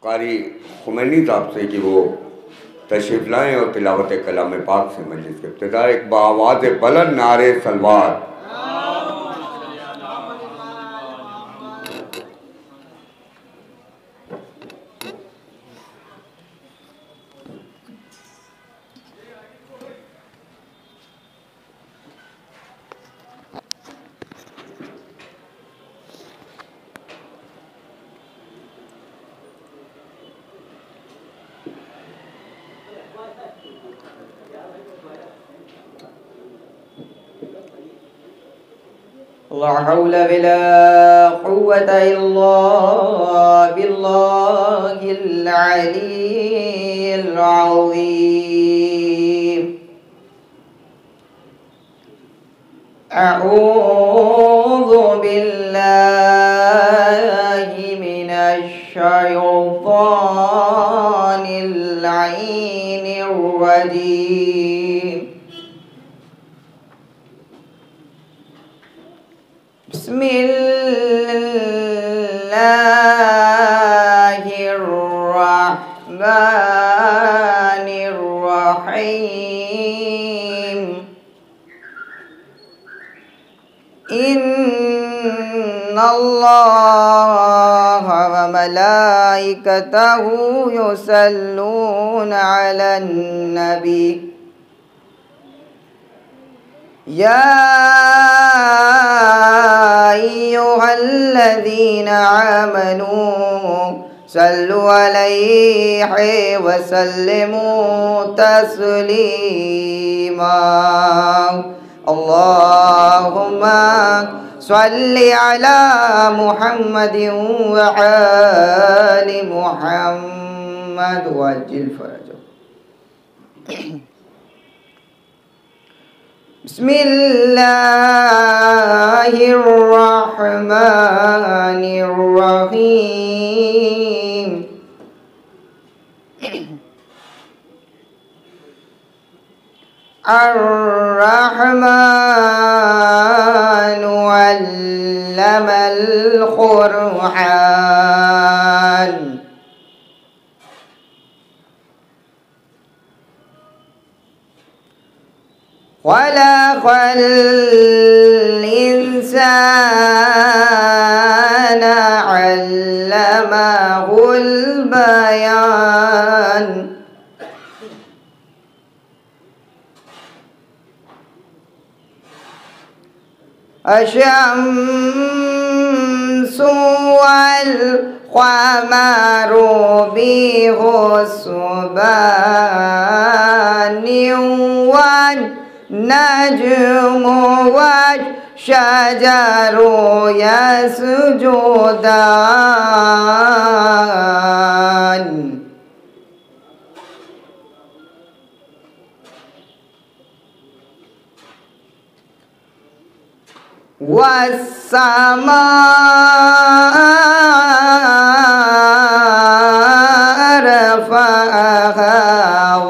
कारी खुमैनी साहब से कि वो तशरीफ़ लाएँ और तिलावत कलाम पाक से मजलिस की इब्तिदा। एक बाआवाज़ बुलंद नारे सलवार। ला हौला वला कुव्वता इल्ला बिल्लाहिल अलीय्यिल अज़ीम। अऊज़ु बिल्लाहि मिनश शैतानिर लईनिर रजीम। बिस्मिल्लाहिर्रहमानिर्रहीम। इन्नल्लाह व मलाइकतहु युसल्लूना अलन नबी या अय्युहल्लज़ीना आमनू सल्लु अलैहि व सल्लिमू तस्लीमा। अल्लाहुम्मा सल्लि अला मुहम्मदिन व आलि मुहम्मद वअज्जिल फरजहु। बिस्मिल्लाहिर्रहमानिर्रहीम। अर्रहमानु अल्लमल क़ुरआन। खलक़ल इंसाना अल्लमहुल बयान। अशम्सु वल क़मरु बिहुस्बानि वन नज्मु वश्शजरु यसजुदान। वस्समाअ रफ़अहा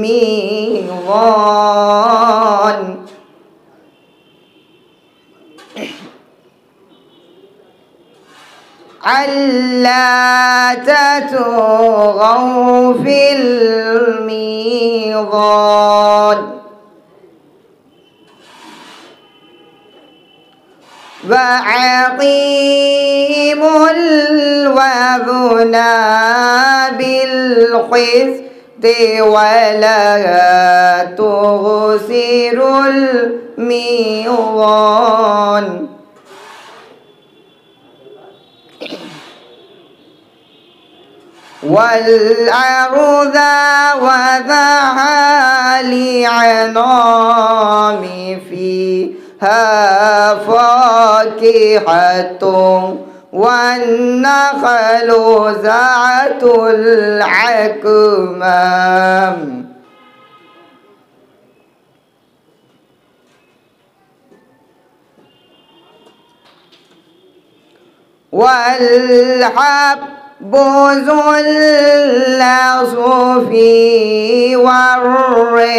मीज़ान। अल्ला ततग़ौ फ़िल मीज़ान। वअक़ीमुल वज़ना बिलक़िस्ति वला तुख़सिरुल मीज़ान। वल्अर्ज़ वज़अहा लिअनाम फ़ीहा फ़ाकिहतुन वन्नख़लु ज़ातुल अकमाम। वल्हब्बु ज़ुल असफ़ी वर्रिहान।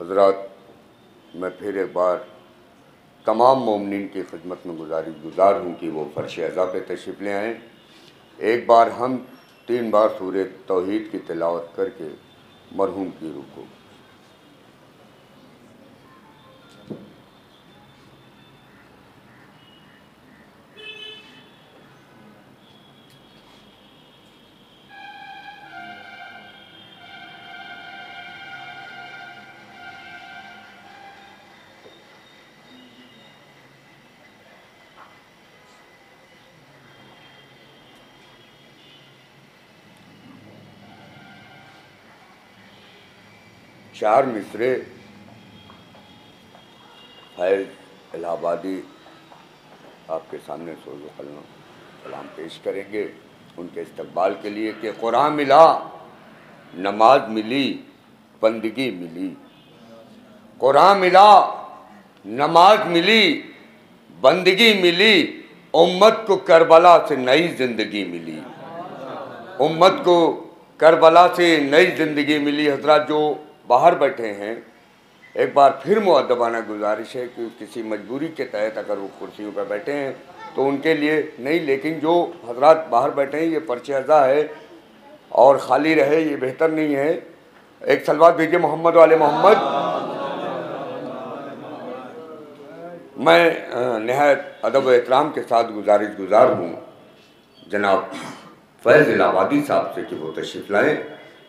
हज़रात, मैं फिर एक बार तमाम मोमिनीन की खिदमत में गुज़ार हूँ कि वो फ़र्श अज़ा पे तशरीफ़ ले आएँ। एक बार हम 3 बार सूरह तौहीद की तिलावत करके मरहूम की रूह को चार मिसरे फैज़ इलाहाबादी आपके सामने सलाम पेश करेंगे उनके इस्तकबाल के लिए कि कुरान मिला, नमाज मिली, बंदगी मिली। कुरान मिला, नमाज मिली, बंदगी मिली, उम्मत को करबला से नई ज़िंदगी मिली। उम्मत को करबला से नई ज़िंदगी मिली। हज़रात जो बाहर बैठे हैं, एक बार फिर मुअद्दबाना गुजारिश है कि किसी मजबूरी के तहत अगर वो कुर्सियों पर बैठे हैं तो उनके लिए नहीं, लेकिन जो हज़रात बाहर बैठे हैं ये पर्चे अज़ा है और ख़ाली रहे ये बेहतर नहीं है। एक सलवात भेजिए मोहम्मद वाले मोहम्मद। मैं नहायत अदब व एहतराम के साथ गुज़ार हूँ जनाब फैज़ इलाहाबादी साहब से कि वो तशरीफ़ लाएँ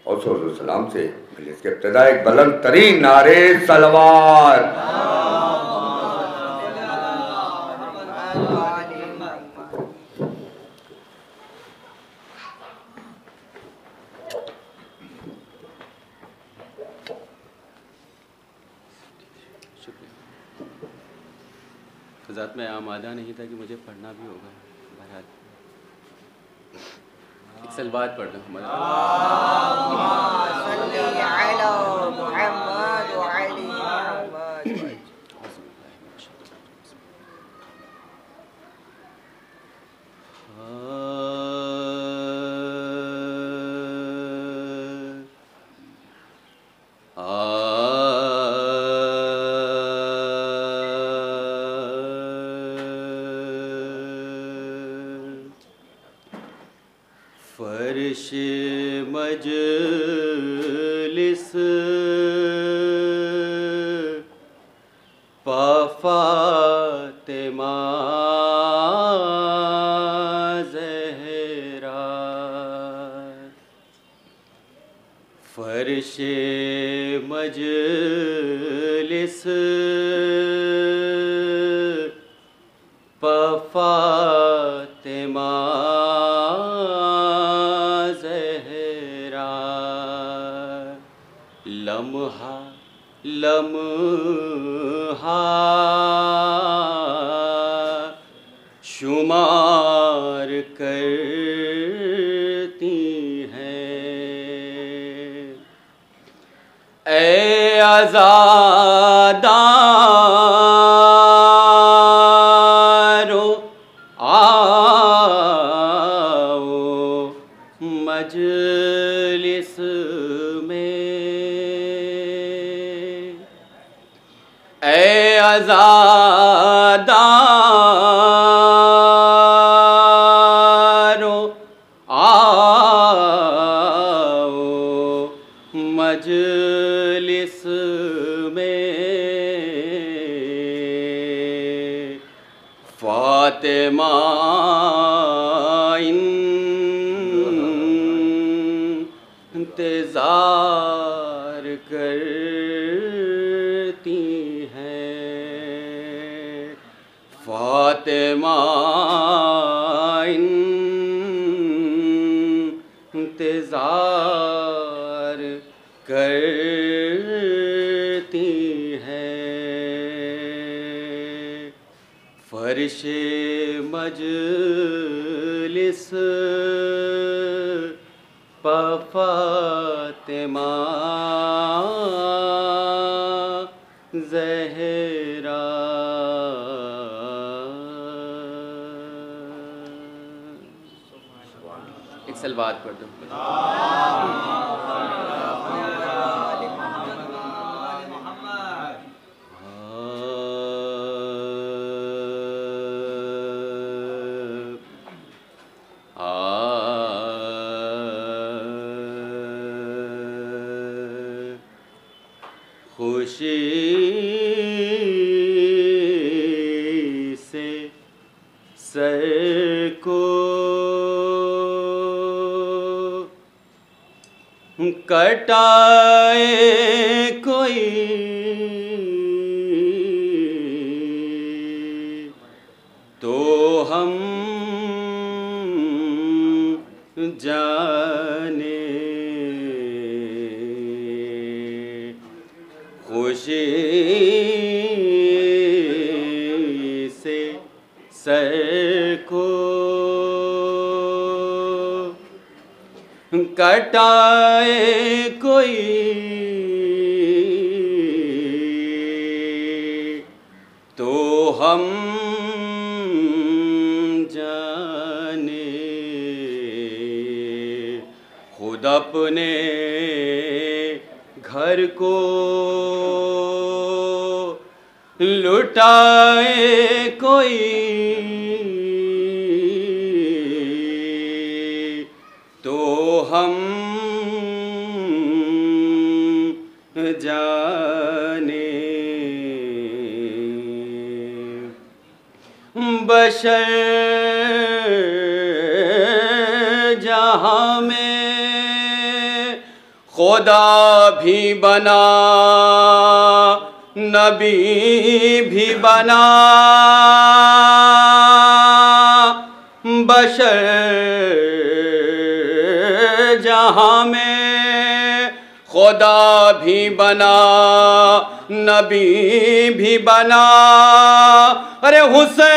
और सलातो सलाम से मजलिस के इब्तिदा एक बुलंद तरीन नारे सलवात। ज़ात में आमादा नहीं था कि मुझे पढ़ना भी होगा। बहरहाल एक सलवात पढ़ लो हमारा। फर्श मजलिस फातिमा ज़हरा, फर्श मजलिस फातिमा लम्हा लम्हा शुमार करती हैं। ए आज़ादारो आओ मजलिस में, फातिमा इंतज़ार करती हैं, फातिमा इंतज़ार करती हैं। फर्शे मजलिस फातिमा ज़हरा। एक सलवात पढ़ दो। खुशी से सर को कटाए कोई, तो हम जाने खुशी से सर को कटाए कोई, तो हम जाने खुद अपने घर को लुटाए कोई, तो हम जाने बशर जहाँ में खुदा भी बना, नबी भी बना, बशर जहाँ में खुदा भी बना, नबी भी बना। अरे हुसैन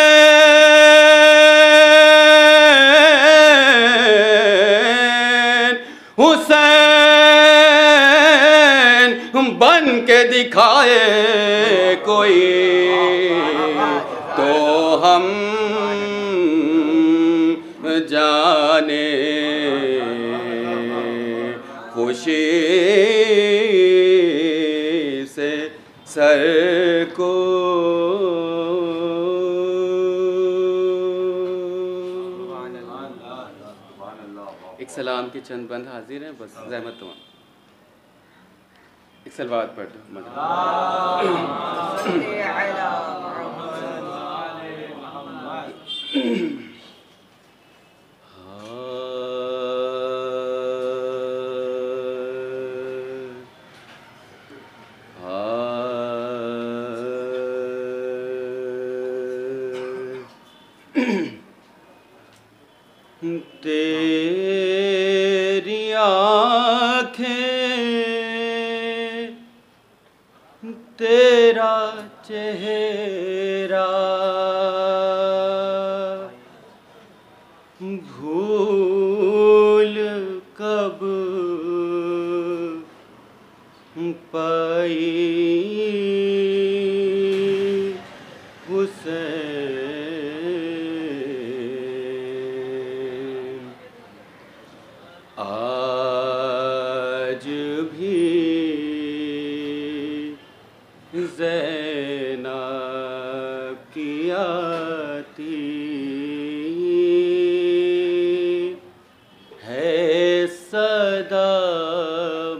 हुसैन बन के दिखाए कोई, तो हम जाने खुशी से सर को। एक सलाम की चंद बंद हाजिर हैं, बस ज़हमत तुम्हारी। एक सलवात पढ़ दो। तेरी आँखें तेरा चेहरा भूल कब पाई हुसैन, आज भी ज़ैनब की आती है सदा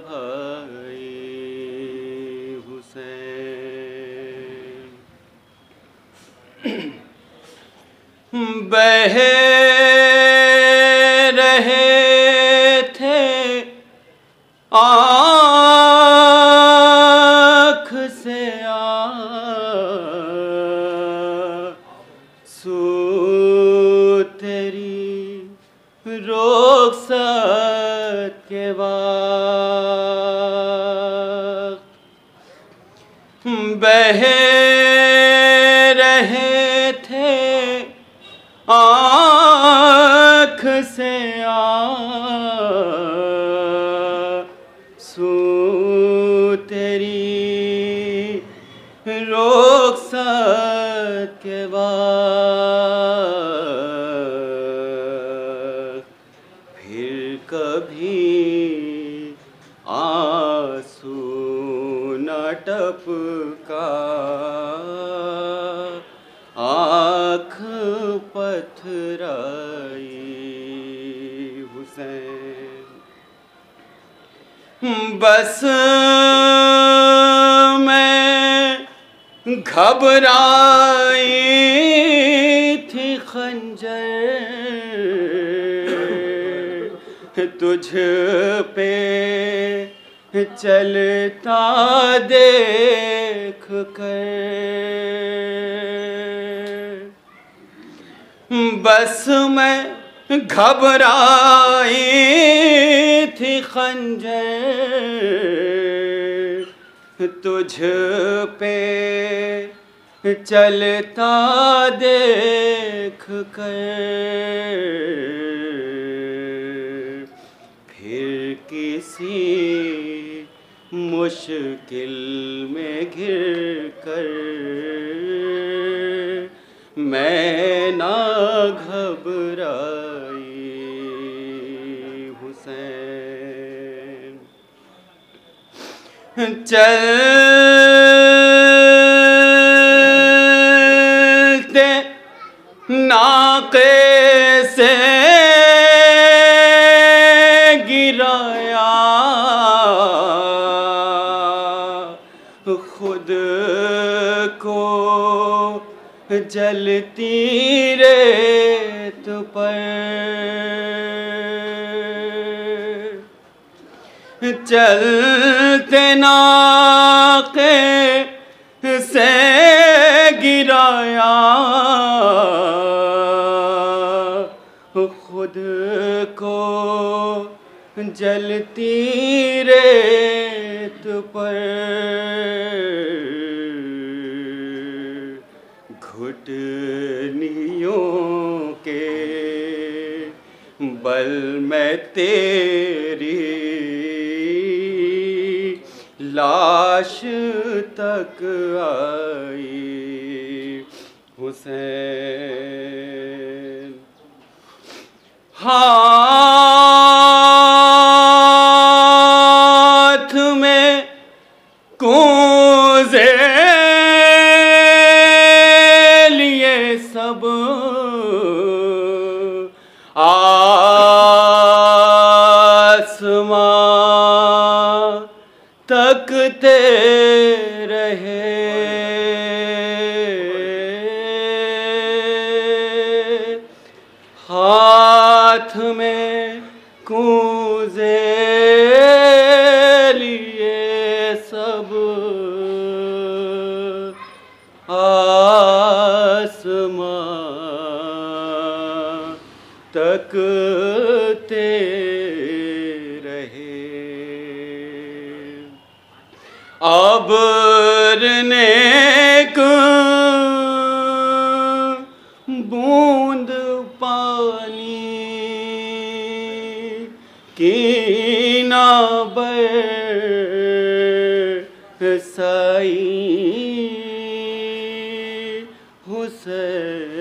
भाई हुसैन। बह रहे थे आँख से आंसू तेरी रुखसत के बाद बह रहे थे आँख से आंसू तेरी रुखसत के बाद फिर कभी आंसू न टपका आँख पथराई हुसैन। बस मैं घबराई थी खंजर तुझ पे चलता देख कर। बस मैं घबराई थी खंजर तुझ पे चलता देख कर। फिर किसी मुश्किल में घिर कर मैं ना घबराई हुसैन। चलते नाके से गिराया खुद को जलती रेत पर। चलते नाके से गिराया खुद को जलती रेत पर। घुटनियों के बल में तेरी लाश तक आई हुसैन। हाथ में कूंजे लिए सब आसमां तकते रहे। हाथ में कूंजे लिए सब आसमां तकते रहे। अब्र ने एक बूंद पानी की ना बरसाई हुसैन।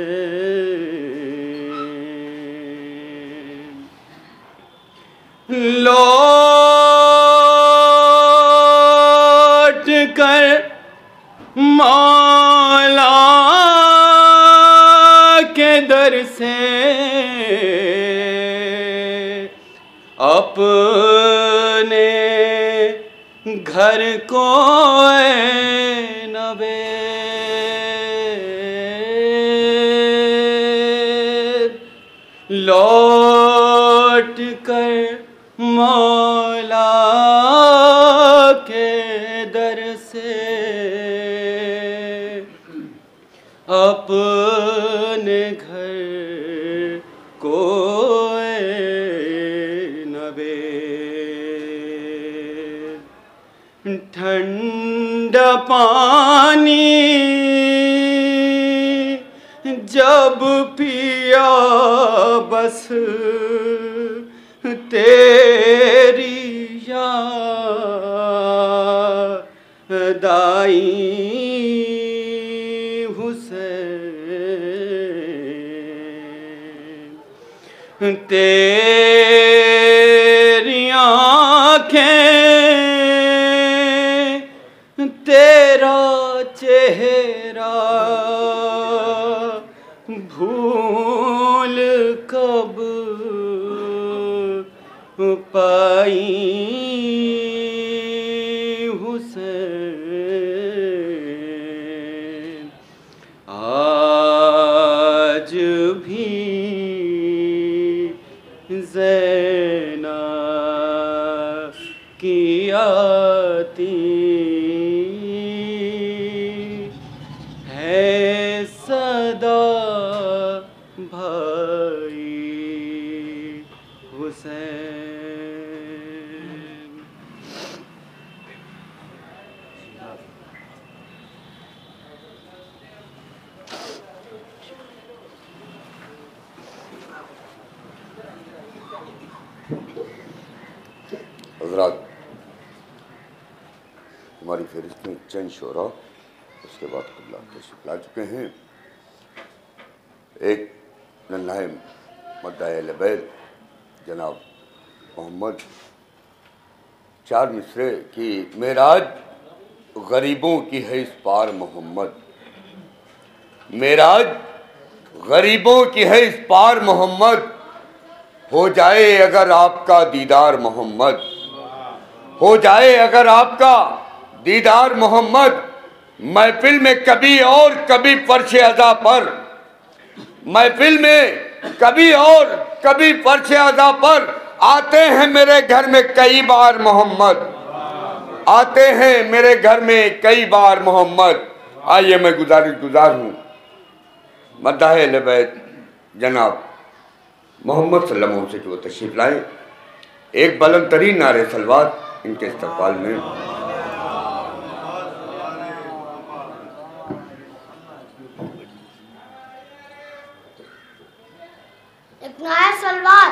लौट कर मौला के दर से अपने घर को नबे मौला के दर से अपने घर को नबे ठंडा पानी जब पिया बस तेरी याद आई हुसैन तेरी आँखें तेरा चेहरा भूल कब पाई हुसैन आज भी ज़ैना की आती है सदा भाई हुसैन। हज़रात, हमारी फहरिस्त में चंद शोरा उसके बाद खुला तशरीफ ला चुके हैं। एक नन्हे मद्दाए लबैद जनाब मोहम्मद चार मिसरे की मेराज गरीबों की है इस पार मोहम्मद, मेराज गरीबों की है इस पार मोहम्मद, हो जाए अगर आपका दीदार मोहम्मद, हो जाए अगर आपका दीदार मोहम्मद, महफिल में कभी और कभी फर्श अज़ा पर, महफिल में कभी और कभी फर्श अज़ा पर आते हैं मेरे घर में कई बार मोहम्मद, आते हैं मेरे घर में कई बार मोहम्मद। आइए मैं गुजार हूँ मद्दाहे लबैद जनाब मोहम्मद सल्लल्लाहु अलैहि वसल्लम से वो तशरीफ लाएँ, एक बुलंद तरीन नारे सलवात इनके इस्तक़बाल में। एक नारे सलवात।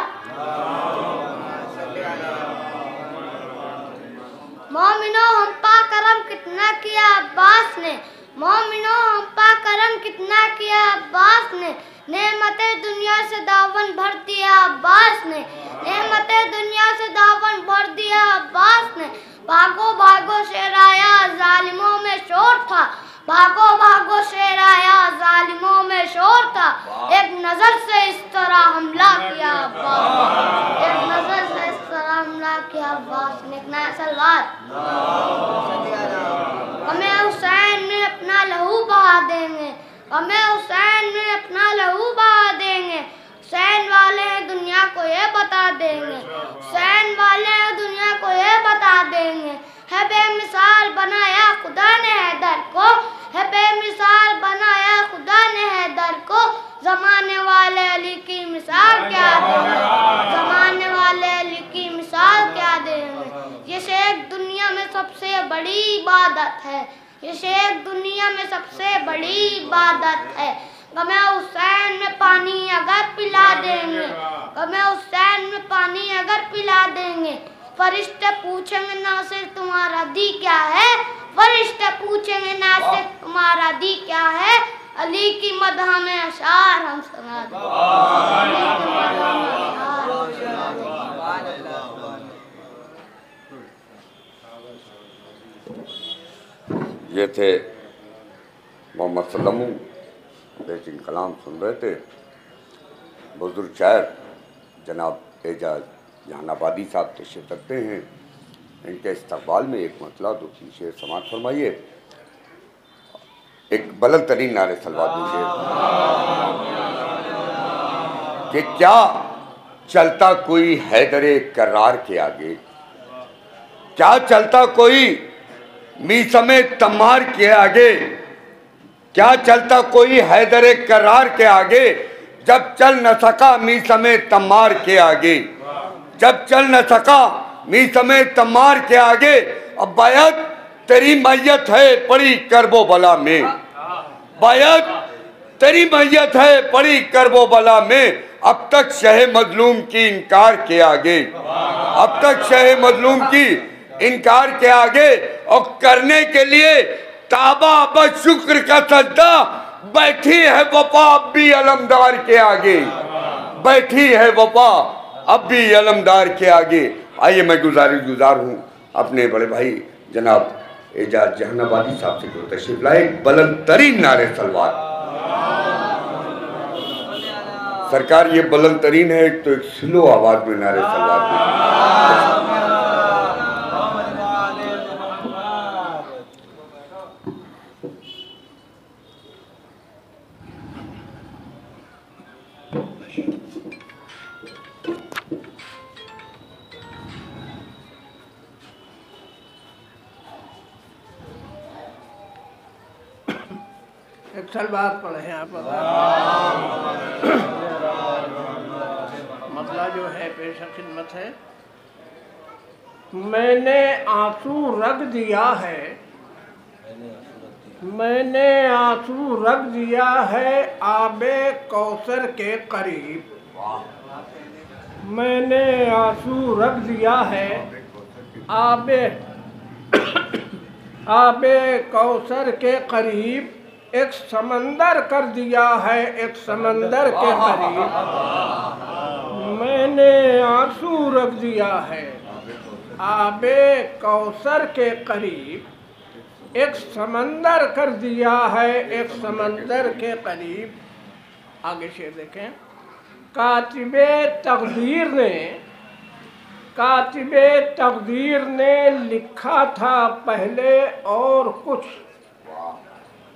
मोमिनो हम पा करम कितना किया अब्बास ने, मोमिनो हम पा करम कितना किया अब्बास ने, नेमते दुनिया से दावन भर दिया अब्बास ने, नेमते दुनिया से दावन भर दिया अब्बास ने। भागो भागो शेर आया जालिमों में शोर था, भागो भागो शेर आया जालिमों में शोर था, एक नजर से इस तरह हमला किया अब्बास, एक नजर से इस तरह हमला किया अब्बास ने। एक नया सलवात। हमें हुसैन में अपना लहू बहा देंगे, हमें हुसैन में अपना लहू बहा देंगे, हुसैन वाले हैं दुनिया को ये बता देंगे, हुसैन वाले हैं दुनिया को ये बता देंगे। है बेमिसाल बनाया खुदा ने हैदर को, है बेमिसाल बनाया खुदा ने हैदर को, जमाने वाले अली की मिसाल क्या देंगे, जमाने वाले अली की मिसाल क्या देंगे। ये शेख दुनिया में सबसे बड़ी इबादत है, ये शेख दुनिया में सबसे बड़ी इबादत है। हमें हुसैन में पानी अगर पिला देंगे, हमें हुसैन में पानी अगर पिला देंगे, फरिश्ते पूछेंगे ना से तुम्हारा दी क्या है, फरिश्ते पूछेंगे ना से तुम्हारा दी क्या है, अली की मदह में अशार हम सुना दें, अली की मदह में अशार हम सुना दें। ये थे मोहम्मद सल्लल्लाहु बेहतरीन कलाम सुन रहे थे। बुजुर्ग शायर जनाब एजाज जहानाबादी साहब तशरीफ रखते हैं, इनके इस्तकबाल में एक मतला दो तीन शेर समाअत फरमाइए। एक बुलंद तरीन नारे सलवात दीजिए कि क्या चलता कोई हैदरे कर्रार के आगे, क्या चलता कोई मीसमे तम्मार के आगे, क्या चलता कोई हैदरे कर्रार के आगे, जब चल न सका मीसमे तम्मार के आगे, जब चल न सका मीसमे तम्मार के आगे। अब बैत तेरी मैयत है पड़ी करबो बला में, बैत तेरी मैयत है पड़ी करबो बला में, अब तक शह मजलूम की इनकार के आगे, अब तक शह मजलूम की इनकार के आगे। और करने के लिए ताबा बस शुक्र का सजदा, बैठी है वफा अब भी अलमदार के आगे, बैठी है वफा अब भी अलमदार के आगे। आइए मैं गुजार हूँ अपने बड़े भाई जनाब एजाज जहानाबादी साहब से जो तशरीफ लाए, बुलंद तरीन नारे सलवार। सरकार ये बुलंद तरीन है तो एक स्लो आवाज में नारे सलवार। एक साल बाद पढ़े हैं आप, मसला जो है पेश खिदमत है। मैंने आंसू रख दिया है, मैंने आंसू रख दिया है आबे कौसर के करीब, मैंने आंसू रख दिया है आबे कौसर के करीब, एक समंदर कर दिया है एक समंदर के करीब, मैंने आंसू रख दिया है आबे कौसर के करीब, एक समंदर कर दिया है एक समंदर के करीब। आगे शेर देखें। कातिबे तकदीर ने लिखा था पहले और कुछ,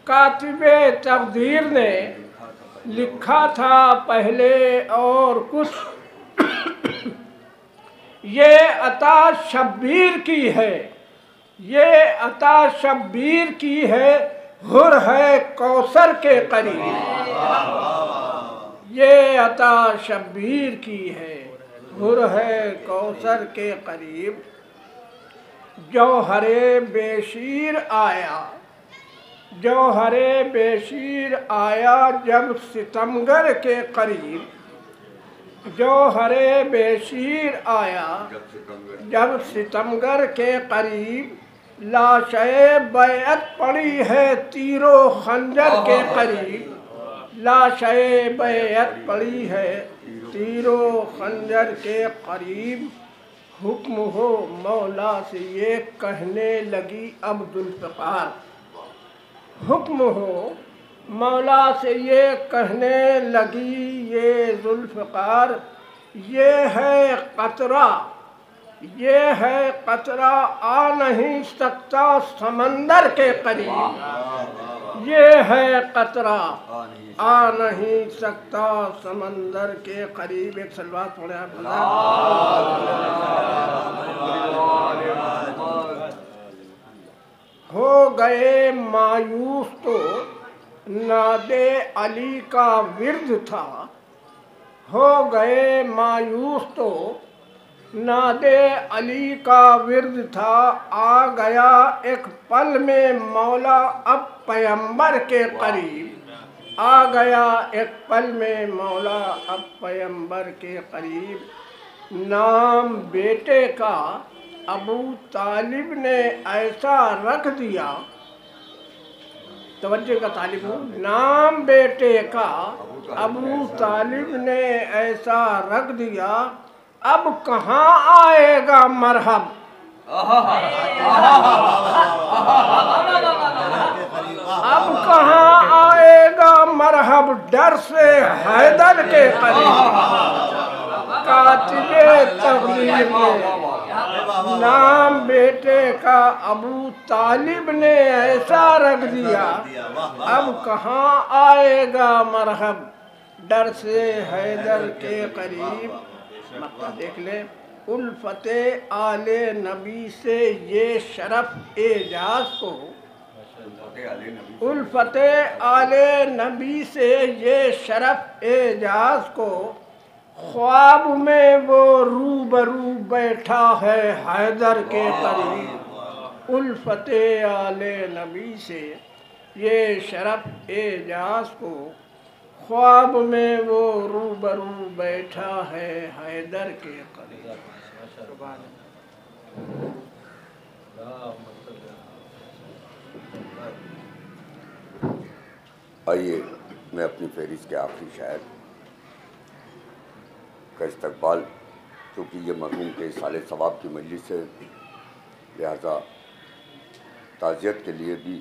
कातिबे तकदीर ने लिखा था पहले और कुछ, ये अता शब्बीर की है, ये अता शब्बीर की है, हुर है कौसर के करीब, ये अता शब्बीर की है, हुर है कौसर के करीब। जौहरे बेशीर आया, जौहरे बेशीर आया जब सितमगर के करीब, जौहरे बेशीर आया जब सितमगर के करीब, लाशे बैअत पड़ी है तीरो खंजर के करीब, लाशे बैअत पड़ी है तीरो खंजर के करीब। हुक्म हो मौला से ये कहने लगी अब जुल्फ़िकार, हुक्म हो मौला से ये कहने लगी ये जुल्फ़िकार, ये है कतरा, ये है कतरा आ नहीं सकता समंदर के करीब, ये है कतरा आ नहीं सकता समंदर के करीब। एक सलवात पढ़े आप। हो गए मायूस तो नादे अली का विर्द था, हो गए मायूस तो नादे अली का विर्द था, आ गया एक पल में मौला अब पैगंबर के करीब, आ गया एक पल में मौला अब पैगंबर के करीब। नाम बेटे का अबू तालिब ने ऐसा रख दिया, तवज्जो का तालिब हो, नाम बेटे का अबू तालिब ने ऐसा रख दिया, अब कहाँ आएगा मरहब, अब कहाँ आएगा मरहब डर से हैदर के करीब। कातिबे तकदीर ने नाम बेटे का अबू तालिब ने ऐसा रख दिया, अब कहाँ आएगा मरहब डर से हैदर के करीब। मतलब देख ले, उल्फते आले नबी से ये शरफ एजाज को, उल्फते आले नबी से ये शरफ एजाज को, ख्वाब में वो रूबरू बैठा है हैदर के करीब। उल्फते आले नबी से ये शरफ एजाज को, ख्वाब में वो रूबरू बैठा है हैदर के करीब। आइए मैं अपनी फहरिस्त के आखिरी शायर का इस्तकबाल, क्योंकि ये मरहूम के साले सवाब की मजलिस है, लिहाजा ताज़ियत के लिए भी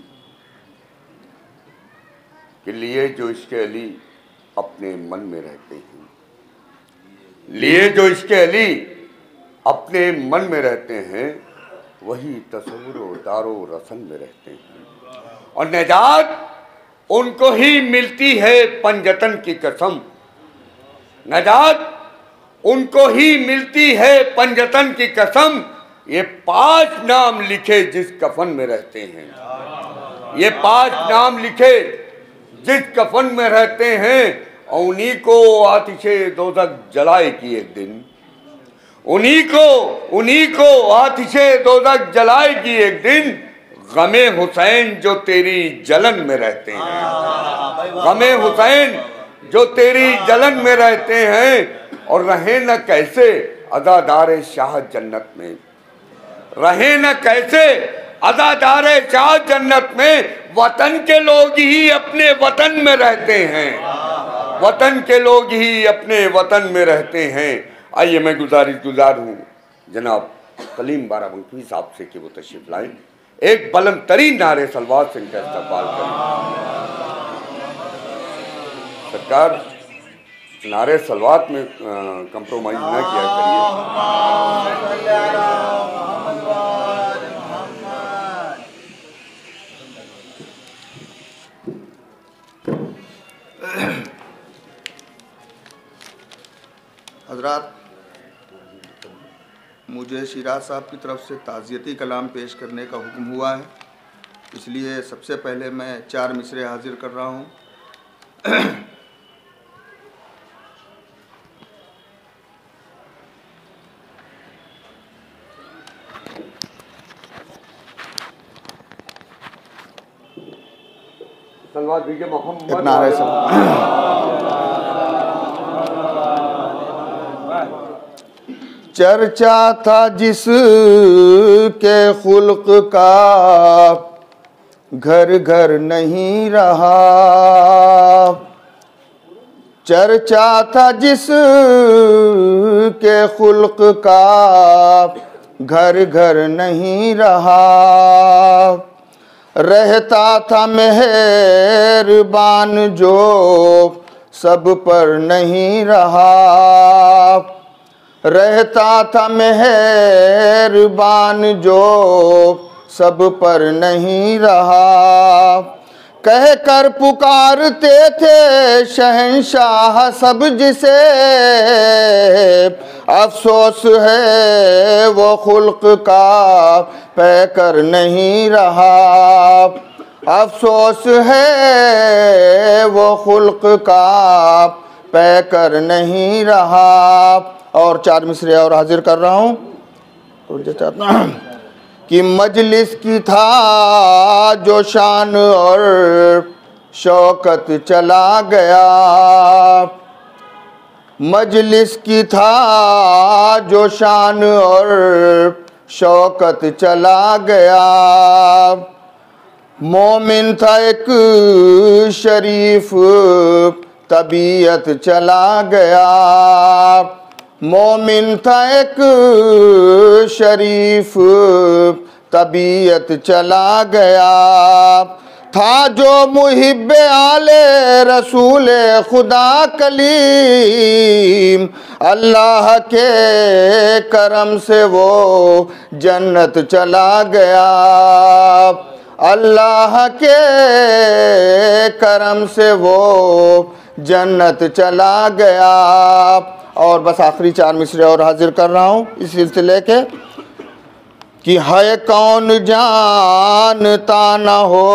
कि लिए जो इश्क़ अली अपने मन में रहते हैं, लिए जो इश्क़ अली अपने मन में रहते हैं, वही तसव्वुर दारो रसन में रहते हैं। और निजात उनको ही मिलती है पंजतन की कसम, निजात उनको ही मिलती है पंजतन की कसम। ये 5 नाम लिखे जिस कफन में रहते हैं, ये 5 नाम लिखे जिस कफन में रहते हैं, और उन्हीं को आतिशे दोज़ख जलाएगी एक दिन, उन्हीं को आतिशे दोज़ख जलाएगी एक दिन। गमे हुसैन जो तेरी जलन में रहते हैं, गमे हुसैन जो तेरी जलन में रहते हैं। और रहे न कैसे अदादारे शाह जन्नत में, रहे न कैसे अदादारे शाह जन्नत में। वतन के लोग ही अपने वतन में रहते हैं, वतन के लोग ही अपने वतन में रहते हैं। आइए मैं गुजार हूँ जनाब कलीम बाराबंकी साहब से कि वो तशरीफ लाएं, एक बुलंद तरीन नारे सलवात से इनका इस्तकबाल करें। सरकार नारे सलवात में कंप्रोमाइज न किया करिए। हजरात, मुझे शिराज साहब की तरफ से ताज़ियती कलाम पेश करने का हुक्म हुआ है, इसलिए सबसे पहले मैं 4 मिसरे हाजिर कर रहा हूँ। सलवात दीजिए मोहम्मद। चर्चा था जिस के खुल्क का, घर घर नहीं रहा। चर्चा था जिस के खुल्क का, घर घर नहीं रहा। रहता था मेहरबान जो सब पर नहीं रहा। रहता था मेहरबान जो सब पर नहीं रहा। कह कर पुकारते थे शहंशाह सब जिसे, अफसोस है वो खुल्क का पैकर नहीं रहा। अफसोस है वो खुल्क का पैकर नहीं रहा। और 4 मिसरे और हाजिर कर रहा हूँ कि मजलिस की था जो शान और शौकत चला गया। मजलिस की था जो शान और शौकत चला गया। मोमिन था एक शरीफ तबीयत चला गया। मोमिन था एक शरीफ तबीयत चला गया। था जो मुहिब्बे आले रसूल खुदा कलीम, अल्लाह के करम से वो जन्नत चला गया। अल्लाह के करम से वो जन्नत चला गया। और बस आखिरी 4 मिसरे और हाजिर कर रहा हूँ इस सिलसिले के कि है कौन जानता न हो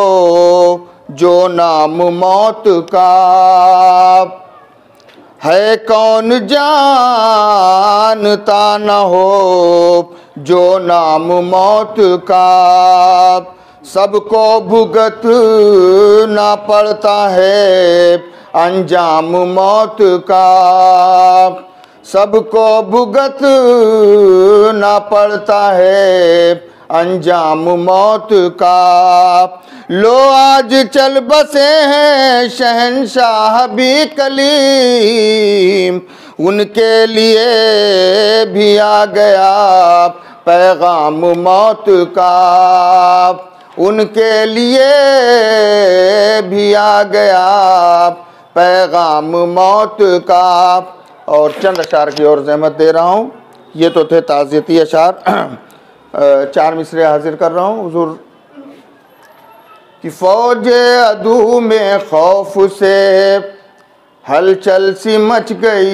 जो नाम मौत का, है कौन जानता न हो जो नाम मौत का, सबको भुगतना पड़ता है अंजाम मौत का, सबको भुगतना पड़ता है अंजाम मौत का। लो आज चल बसे हैं शहंशाह भी कलीम, उनके लिए भी आ गया पैगाम मौत का, उनके लिए भी आ गया पैगाम मौत का। और चंद अशार की ओर ज़हमत दे रहा हूँ, ये तो थे ताज़ियती अशार। 4 मिसरे हाजिर कर रहा हूँ हुजूर कि फौज अदू में खौफ से हलचल सी मच गई,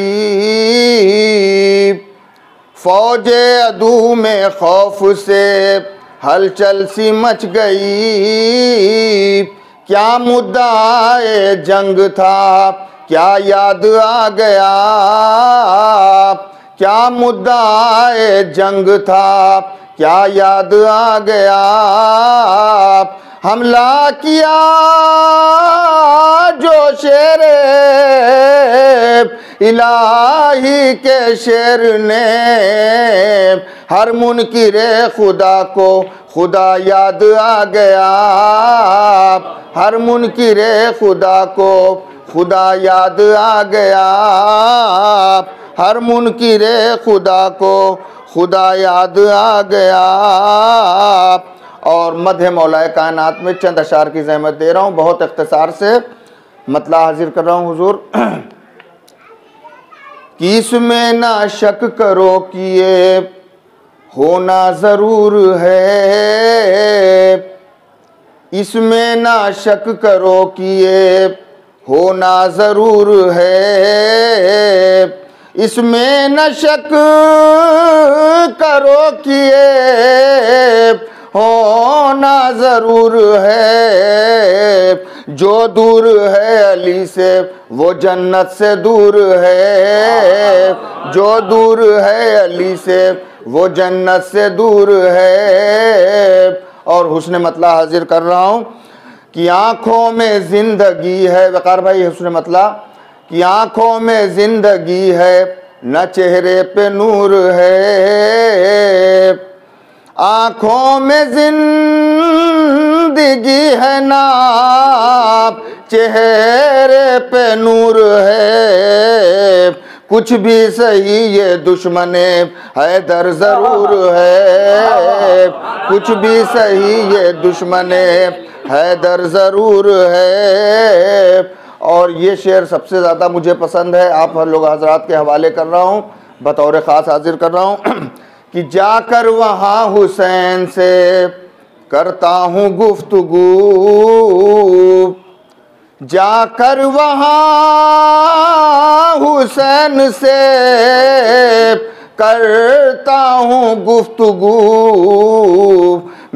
फौज अदू में खौफ से हलचल सी मच गई, क्या मुद्दाए जंग था क्या याद आ गया, क्या मुद्दाए जंग था क्या याद आ गया, हमला किया जो शेरे इलाही के शेर ने, हर मुनकिरे खुदा को खुदा याद आ गया, हर मुनकिरे खुदा को खुदा याद आ गया, हर मुनकिरे खुदा को खुदा याद आ गया। और मध्य मौलाए कायनात में चंद अशार की ज़हमत दे रहा हूँ, बहुत इख्तिसार से मतला हाजिर कर रहा हूँ हुजूर कि इसमें ना शक करो कि ये होना ज़रूर है, इसमें ना शक करो कि ये होना ज़रूर है, इसमें न शक करो कि ये होना ज़रूर है, जो दूर है अली से वो जन्नत से दूर है, जो दूर है अली से वो जन्नत से दूर है। और हुस्न मतला हाजिर कर रहा हूँ कि आँखों में ज़िंदगी है, वकार भाई हुस्न मतला, कि आँखों में ज़िंदगी है न चेहरे पे नूर है, आँखों में ज़िंदगी है ना चेहरे पे नूर है, कुछ भी सही ये दुश्मने हैदर ज़रूर है, कुछ भी सही ये दुश्मने हैदर ज़रूर है। और ये शेर सबसे ज़्यादा मुझे पसंद है, आप हर लोग हजरात के हवाले कर रहा हूँ, बतौर ख़ास हाजिर कर रहा हूँ कि जाकर वहाँ हुसैन से करता हूँ गुफ्तगू, जाकर वहाँ हुसैन से करता हूँ गुफ्तगू,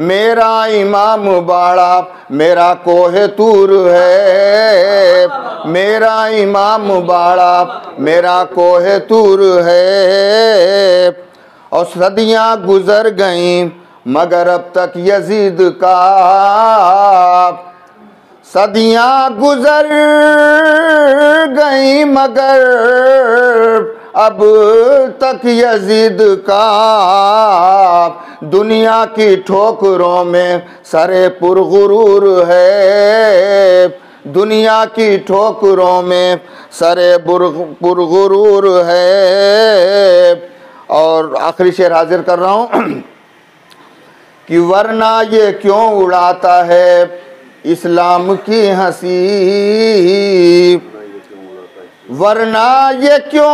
मेरा इमाम बाड़ा मेरा कोहे तूर है, मेरा इमाम बाड़ा मेरा कोहे तूर है। और सदियाँ गुजर गईं मगर अब तक यजीद का, सदियाँ गुजर गईं मगर अब तक यजीद का, दुनिया की ठोकरों में सरे पुरगुरूर है, दुनिया की ठोकरों में सरे पुरगुरूर है। और आखिरी शेर हाजिर कर रहा हूँ कि वरना ये क्यों उड़ाता है इस्लाम की हंसी, वरना ये क्यों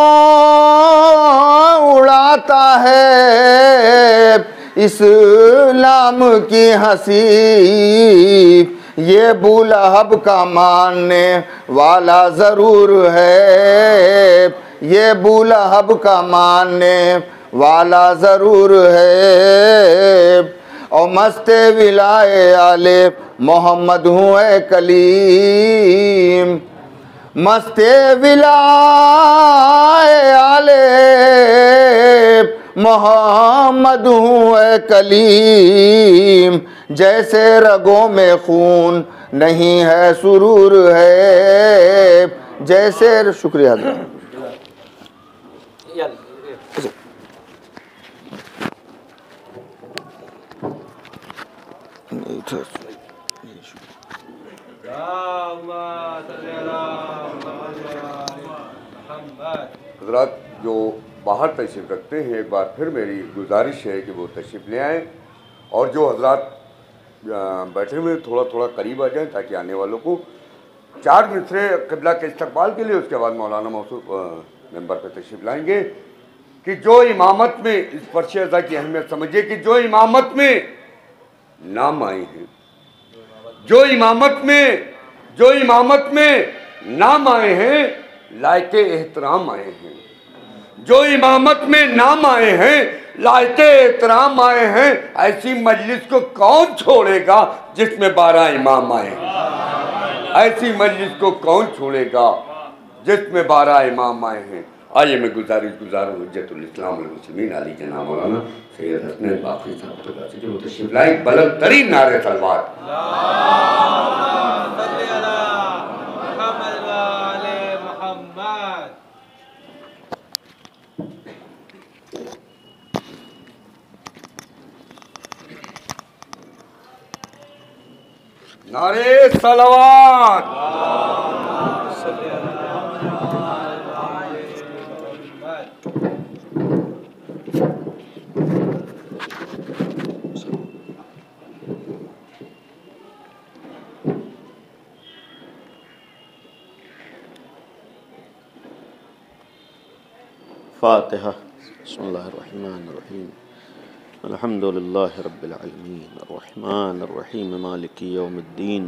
उड़ाता है इस्लाम की हंसी, ये बूलहब का मानने वाला ज़रूर है, ये बूलहब का मानने वाला ज़रूर है। और मस्ते विलाए आले मोहम्मद हुए कलीम, मस्ते विलाए आले मोहम्मद हुए कलीम। जैसे रगों में खून नहीं है सुरूर है, जैसे शुक्रिया हज़रात जो बाहर तशरीफ़ रखते हैं, एक बार फिर मेरी गुजारिश है कि वो तशरीफ़ ले आएँ, और जो हज़रात बैठे हुए थोड़ा थोड़ा करीब आ जाएं ताकि आने वालों को 4 मिसरे क़िबला के इस्तकबाल के लिए, उसके बाद मौलाना मौसूफ मेंबर पर तशरीफ़ लाएंगे कि जो इमामत में इस फर्श अज़ा की अहमियत समझिए कि जो इमामत में नाम आए हैं, जो इमामत में नाम आए हैं, लायके एहतराम आए हैं, जो इमामत में नाम आए हैं, लायके एहतराम आए हैं। ऐसी मजलिस को कौन छोड़ेगा जिसमें 12 इमाम आए? ऐसी मजलिस को कौन छोड़ेगा जिसमें 12 इमाम आए हैं? आइए मैं गुजारूँ हुज्जतुल इस्लाम वल मुस्लिमीन अली जनाब मौलाना सैयद हसनैन बाक़री साहब से जो तशरीफ़ लाए, बुलंद तरीन नारे तलवार। नारे सलवात। फातिहा। बिस्मिल्लाहिर्रहमानिर्रहीम। अल्हम्दुलिल्लाहि रब्बिल आलमीन अर्रहमानिर्रहीम मालिकी यौमिद्दीन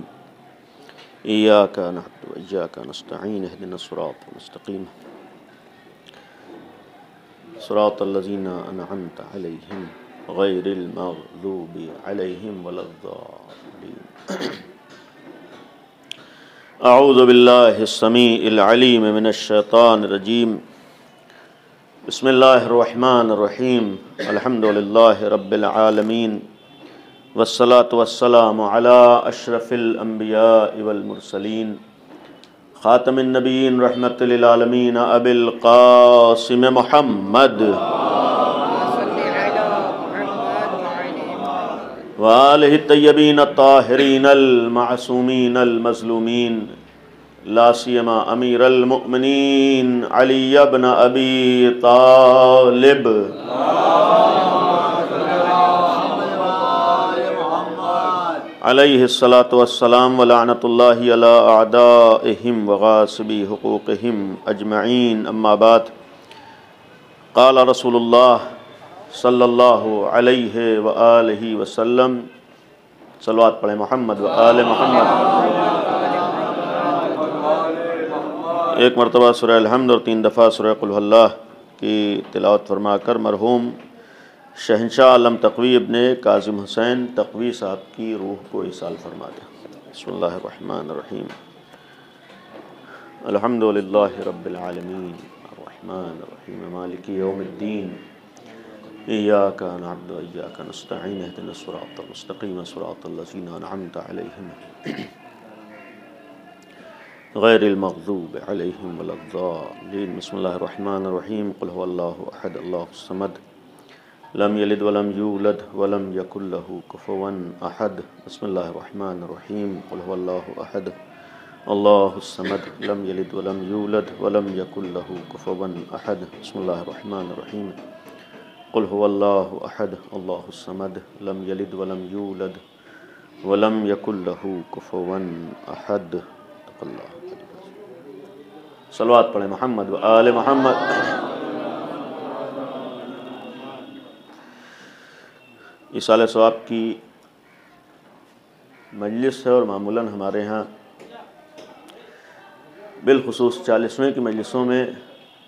इय्याका नअबुदु व इय्याका नस्तईन इहदिनस सिरातल मुस्तक़ीम सिरातल लज़ीना अनअमता अलैहिम गैरिल मग़लूबि अलैहिम वलद्दाल्लीन। अऊज़ु बिल्लाहिस समीइल अलीम मिनश शैतानिर रजीम। बिस्मिल्लाहिर्रहमानिर्रहीम। अल्हम्दुलिल्लाहि रब्बिल आलमीन वस्सलातु वस्सलामु अला अशरफिल अंबिया वल मुरसलीन खातमिन नबीयीन रहमतुल लिल आलमीन अबिल कासिम मुहम्मद व आलिहि तय्यबीन ताहिरीन अल मासूमीन अल मज़लूमीन ला सियमा अमीरुल मुमिनीन अली इब्न अबी तालिब अलैहिस्सलातु वस्सलाम व लानतुल्लाहि अला अअदाइहिम व गासिबी हुकूकिहिम अजमईन। अम्मा बाद। क़ाल रसूलुल्लाह सल्लल्लाहु अलैहि व आलिहि वसल्लम। सलवात पढ़े मोहम्मद व आले मोहम्मद। एक मरतबा सूरह अल-हम्द और 3 दफ़ा सूरह कुल हुवल्लाह की तिलावत फरमाकर मरहूम शहंशाह आलम तक़वी इब्ने काज़िम हुसैन तक़वी साहब की रूह को इसाल फरमा दें। बिस्मिल्लाहिर्रहमानिर्रहीम। अल्हम्दुलिल्लाहि रब्बिल आलमीन अर्रहमानिर्रहीम मालिकी यौमिद्दीन इय्याका नअबुदु व इय्याका नस्तईन इहदिनस सिरातल मुस्तक़ीम सिरातल लज़ीना अनअमता अलैहिम गैरिल मग़ज़ूबि अलैहिम वलद्दाल्लीन। बिस्मिल्लाहिर्रहमानिर्रहीम। क़ुल हुवल्लाहु अहद अल्लाहुस समद लम यलिद वलम यूलद वलम यकुल लहू कुफुवन अहद। बिस्मिल्लाहिर्रहमानिर्रहीम। क़ुल हुवल्लाहु अहद अल्लाहुस समद लम यलिद वलम यूलद वलम यकुल लहू कुफुवन अहद। बिस्मिल्लाहिर्रहमानिर्रहीम। क़ुल हुवल्लाहु अहद अल्लाहुस समद लम यलिद वलम यूलद वलम यकुल लहू कुफुवन अहद। सलवात पढ़े मोहम्मद व आले मोहम्मद। इसाले सवाब की मजलिस है और मामूलन हमारे यहाँ बिलखुसूस 40वें की मजलिसों में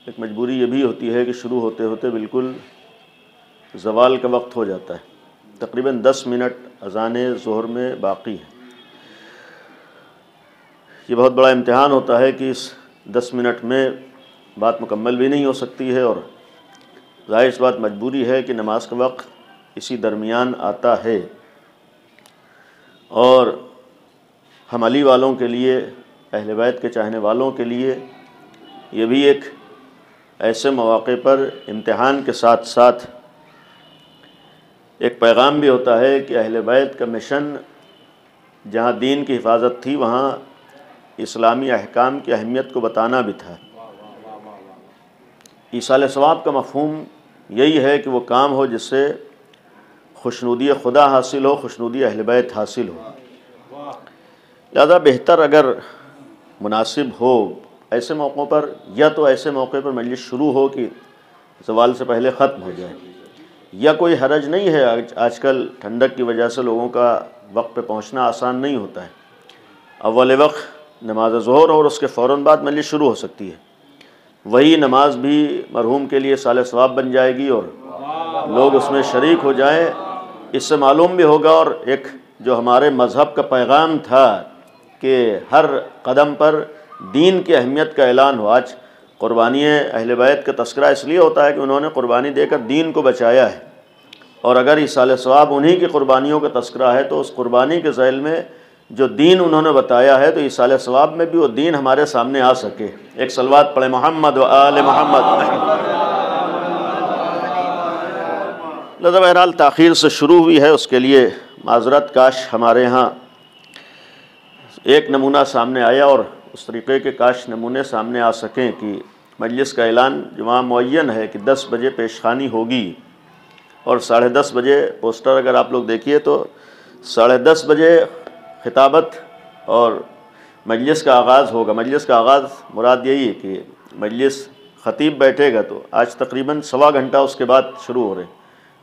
एक मजबूरी ये भी होती है कि शुरू होते होते बिल्कुल ज़वाल का वक्त हो जाता है, तकरीबन 10 मिनट अज़ान ज़ोहर में बाकी है। ये बहुत बड़ा इम्तिहान होता है कि इस 10 मिनट में बात मुकम्मल भी नहीं हो सकती है, और ज़ाहिर सी बात मजबूरी है कि नमाज का वक्त इसी दरमियान आता है। और हम अली वालों के लिए, अहले बैत के चाहने वालों के लिए ये भी एक ऐसे मौक़े पर इम्तिहान के साथ साथ एक पैगाम भी होता है कि अहले बैत का मिशन जहाँ दीन की हिफाजत थी वहाँ इस्लामी अहकाम की अहमियत को बताना भी था। ईसाल सवाब का मफ़हूम यही है कि वो काम हो जिससे खुशनुदी खुदा हासिल हो, खुशनुदी अहले बैत हासिल हो। ज़्यादा बेहतर अगर मुनासिब हो ऐसे मौक़ों पर, या तो ऐसे मौके पर मजलिस शुरू हो कि ज़वाल से पहले ख़त्म हो जाए, या कोई हरज नहीं है। आजकल ठंडक की वजह से लोगों का वक्त पे पहुंचना आसान नहीं होता है। अव्वल वक्त नमाज ज़ोहर और उसके फ़ौरन बाद मजलिस शुरू हो सकती है। वही नमाज भी मरहूम के लिए साले सवाब बन जाएगी और लोग उसमें शरीक हो जाएं। इससे मालूम भी होगा, और एक जो हमारे मज़हब का पैगाम था कि हर कदम पर दीन की अहमियत का ऐलान हो। आज क़ुरबानी अहले बैत का तस्करा इसलिए होता है कि उन्होंने क़ुरबानी देकर दीन को बचाया है, और अगर इसाले सवाब उन्हीं की क़ुरबानियों का तस्करा है तो उस क़ुरबानी के ज़ैल में जो दीन उन्होंने बताया है तो इसाले सवाब में भी वो दीन हमारे सामने आ सके। एक सलवात पढ़े, मोहम्मद व आले मोहम्मद। लज़ा बहरहाल ताख़ीर से शुरू हुई है, उसके लिए माज़रत। काश हमारे यहाँ एक नमूना सामने आया और उस तरीक़े के काश नमूने सामने आ सकें कि मजलिस का ऐलान जुमा मुअय्यन है कि 10 बजे पेशखानी होगी, और 10:30 बजे पोस्टर अगर आप लोग देखिए तो 10:30 बजे खिताबत और मजलिस का आगाज़ होगा। मजलिस का आगाज़ मुराद यही है कि मजलिस ख़तीब बैठेगा तो आज तकरीबन 1.25 घंटा उसके बाद शुरू हो रहे।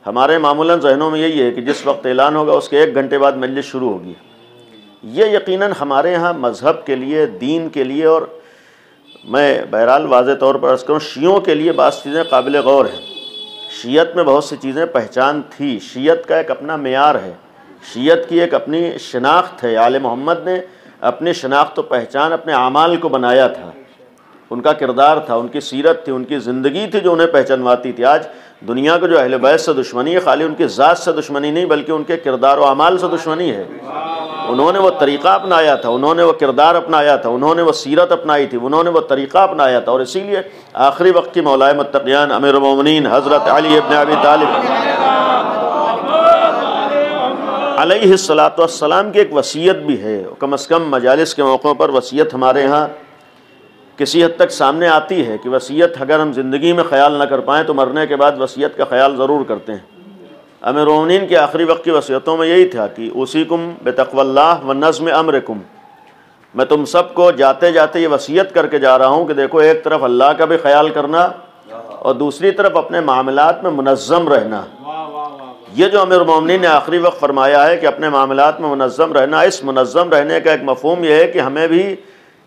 हमारे मामूलन जहनों में यही है कि जिस वक्त ऐलान होगा उसके 1 घंटे बाद मजलिस शुरू होगी। ये यकीनन हमारे यहाँ मज़हब के लिए, दीन के लिए, और मैं बहरहाल वाज़े तौर पर अर्ज़ करूँ शियों के लिए बात चीज़ें काबिल गौर हैं। शीयत में बहुत सी चीज़ें पहचान थी, शीयत का एक अपना मेयार है, शीयत की एक अपनी शनाख्त है। आले मोहम्मद ने अपनी शनाख्त व पहचान अपने आमाल को बनाया था, उनका किरदार था, उनकी सीरत थी, उनकी ज़िंदगी थी जो उन्हें पहचानवाती थी। आज दुनिया को जो अहले बैत से दुश्मनी है, खाली उनकी ज़ात से दुश्मनी नहीं बल्कि उनके किरदार व आमाल से दुश्मनी है। उन्होंने वो तरीक़ा अपनाया था, उन्होंने वो किरदार अपनाया था, उन्होंने वो सीरत अपनाई थी, उन्होंने वो तरीक़ा अपनाया था, और इसीलिए आखिरी वक्त की मौलाए मुत्तक़ियान अमीरुल मोमिनीन हज़रत अली इब्न अबी तालिब अलैहिस्सलातु वस्सलाम की एक वसीयत भी है। कम अज़ कम मजालिस के मौक़ों पर वसीयत हमारे यहाँ किसी हद तक सामने आती है कि वसीयत अगर हम ज़िंदगी में ख्याल न कर पाएँ तो मरने के बाद वसीयत का ख्याल ज़रूर करते हैं। अमीरुल मोमिनीन की आखिरी वक्त की वसीयतों में यही था कि उसीकुम बेतक़वल्लाह व नज़्म अम्रिकुम, मैं तुम सबको जाते जाते ये वसीयत करके जा रहा हूँ कि देखो, एक तरफ अल्लाह का भी ख्याल करना और दूसरी तरफ अपने मामलात में मुनज़्ज़म रहना। ये जो अमीरुल मोमिनीन ने आखिरी वक्त फरमाया है कि अपने मामलात में मुनज़्ज़म रहना, इस मुनज़्ज़म रहने का एक मफ़हूम यह है कि हमें भी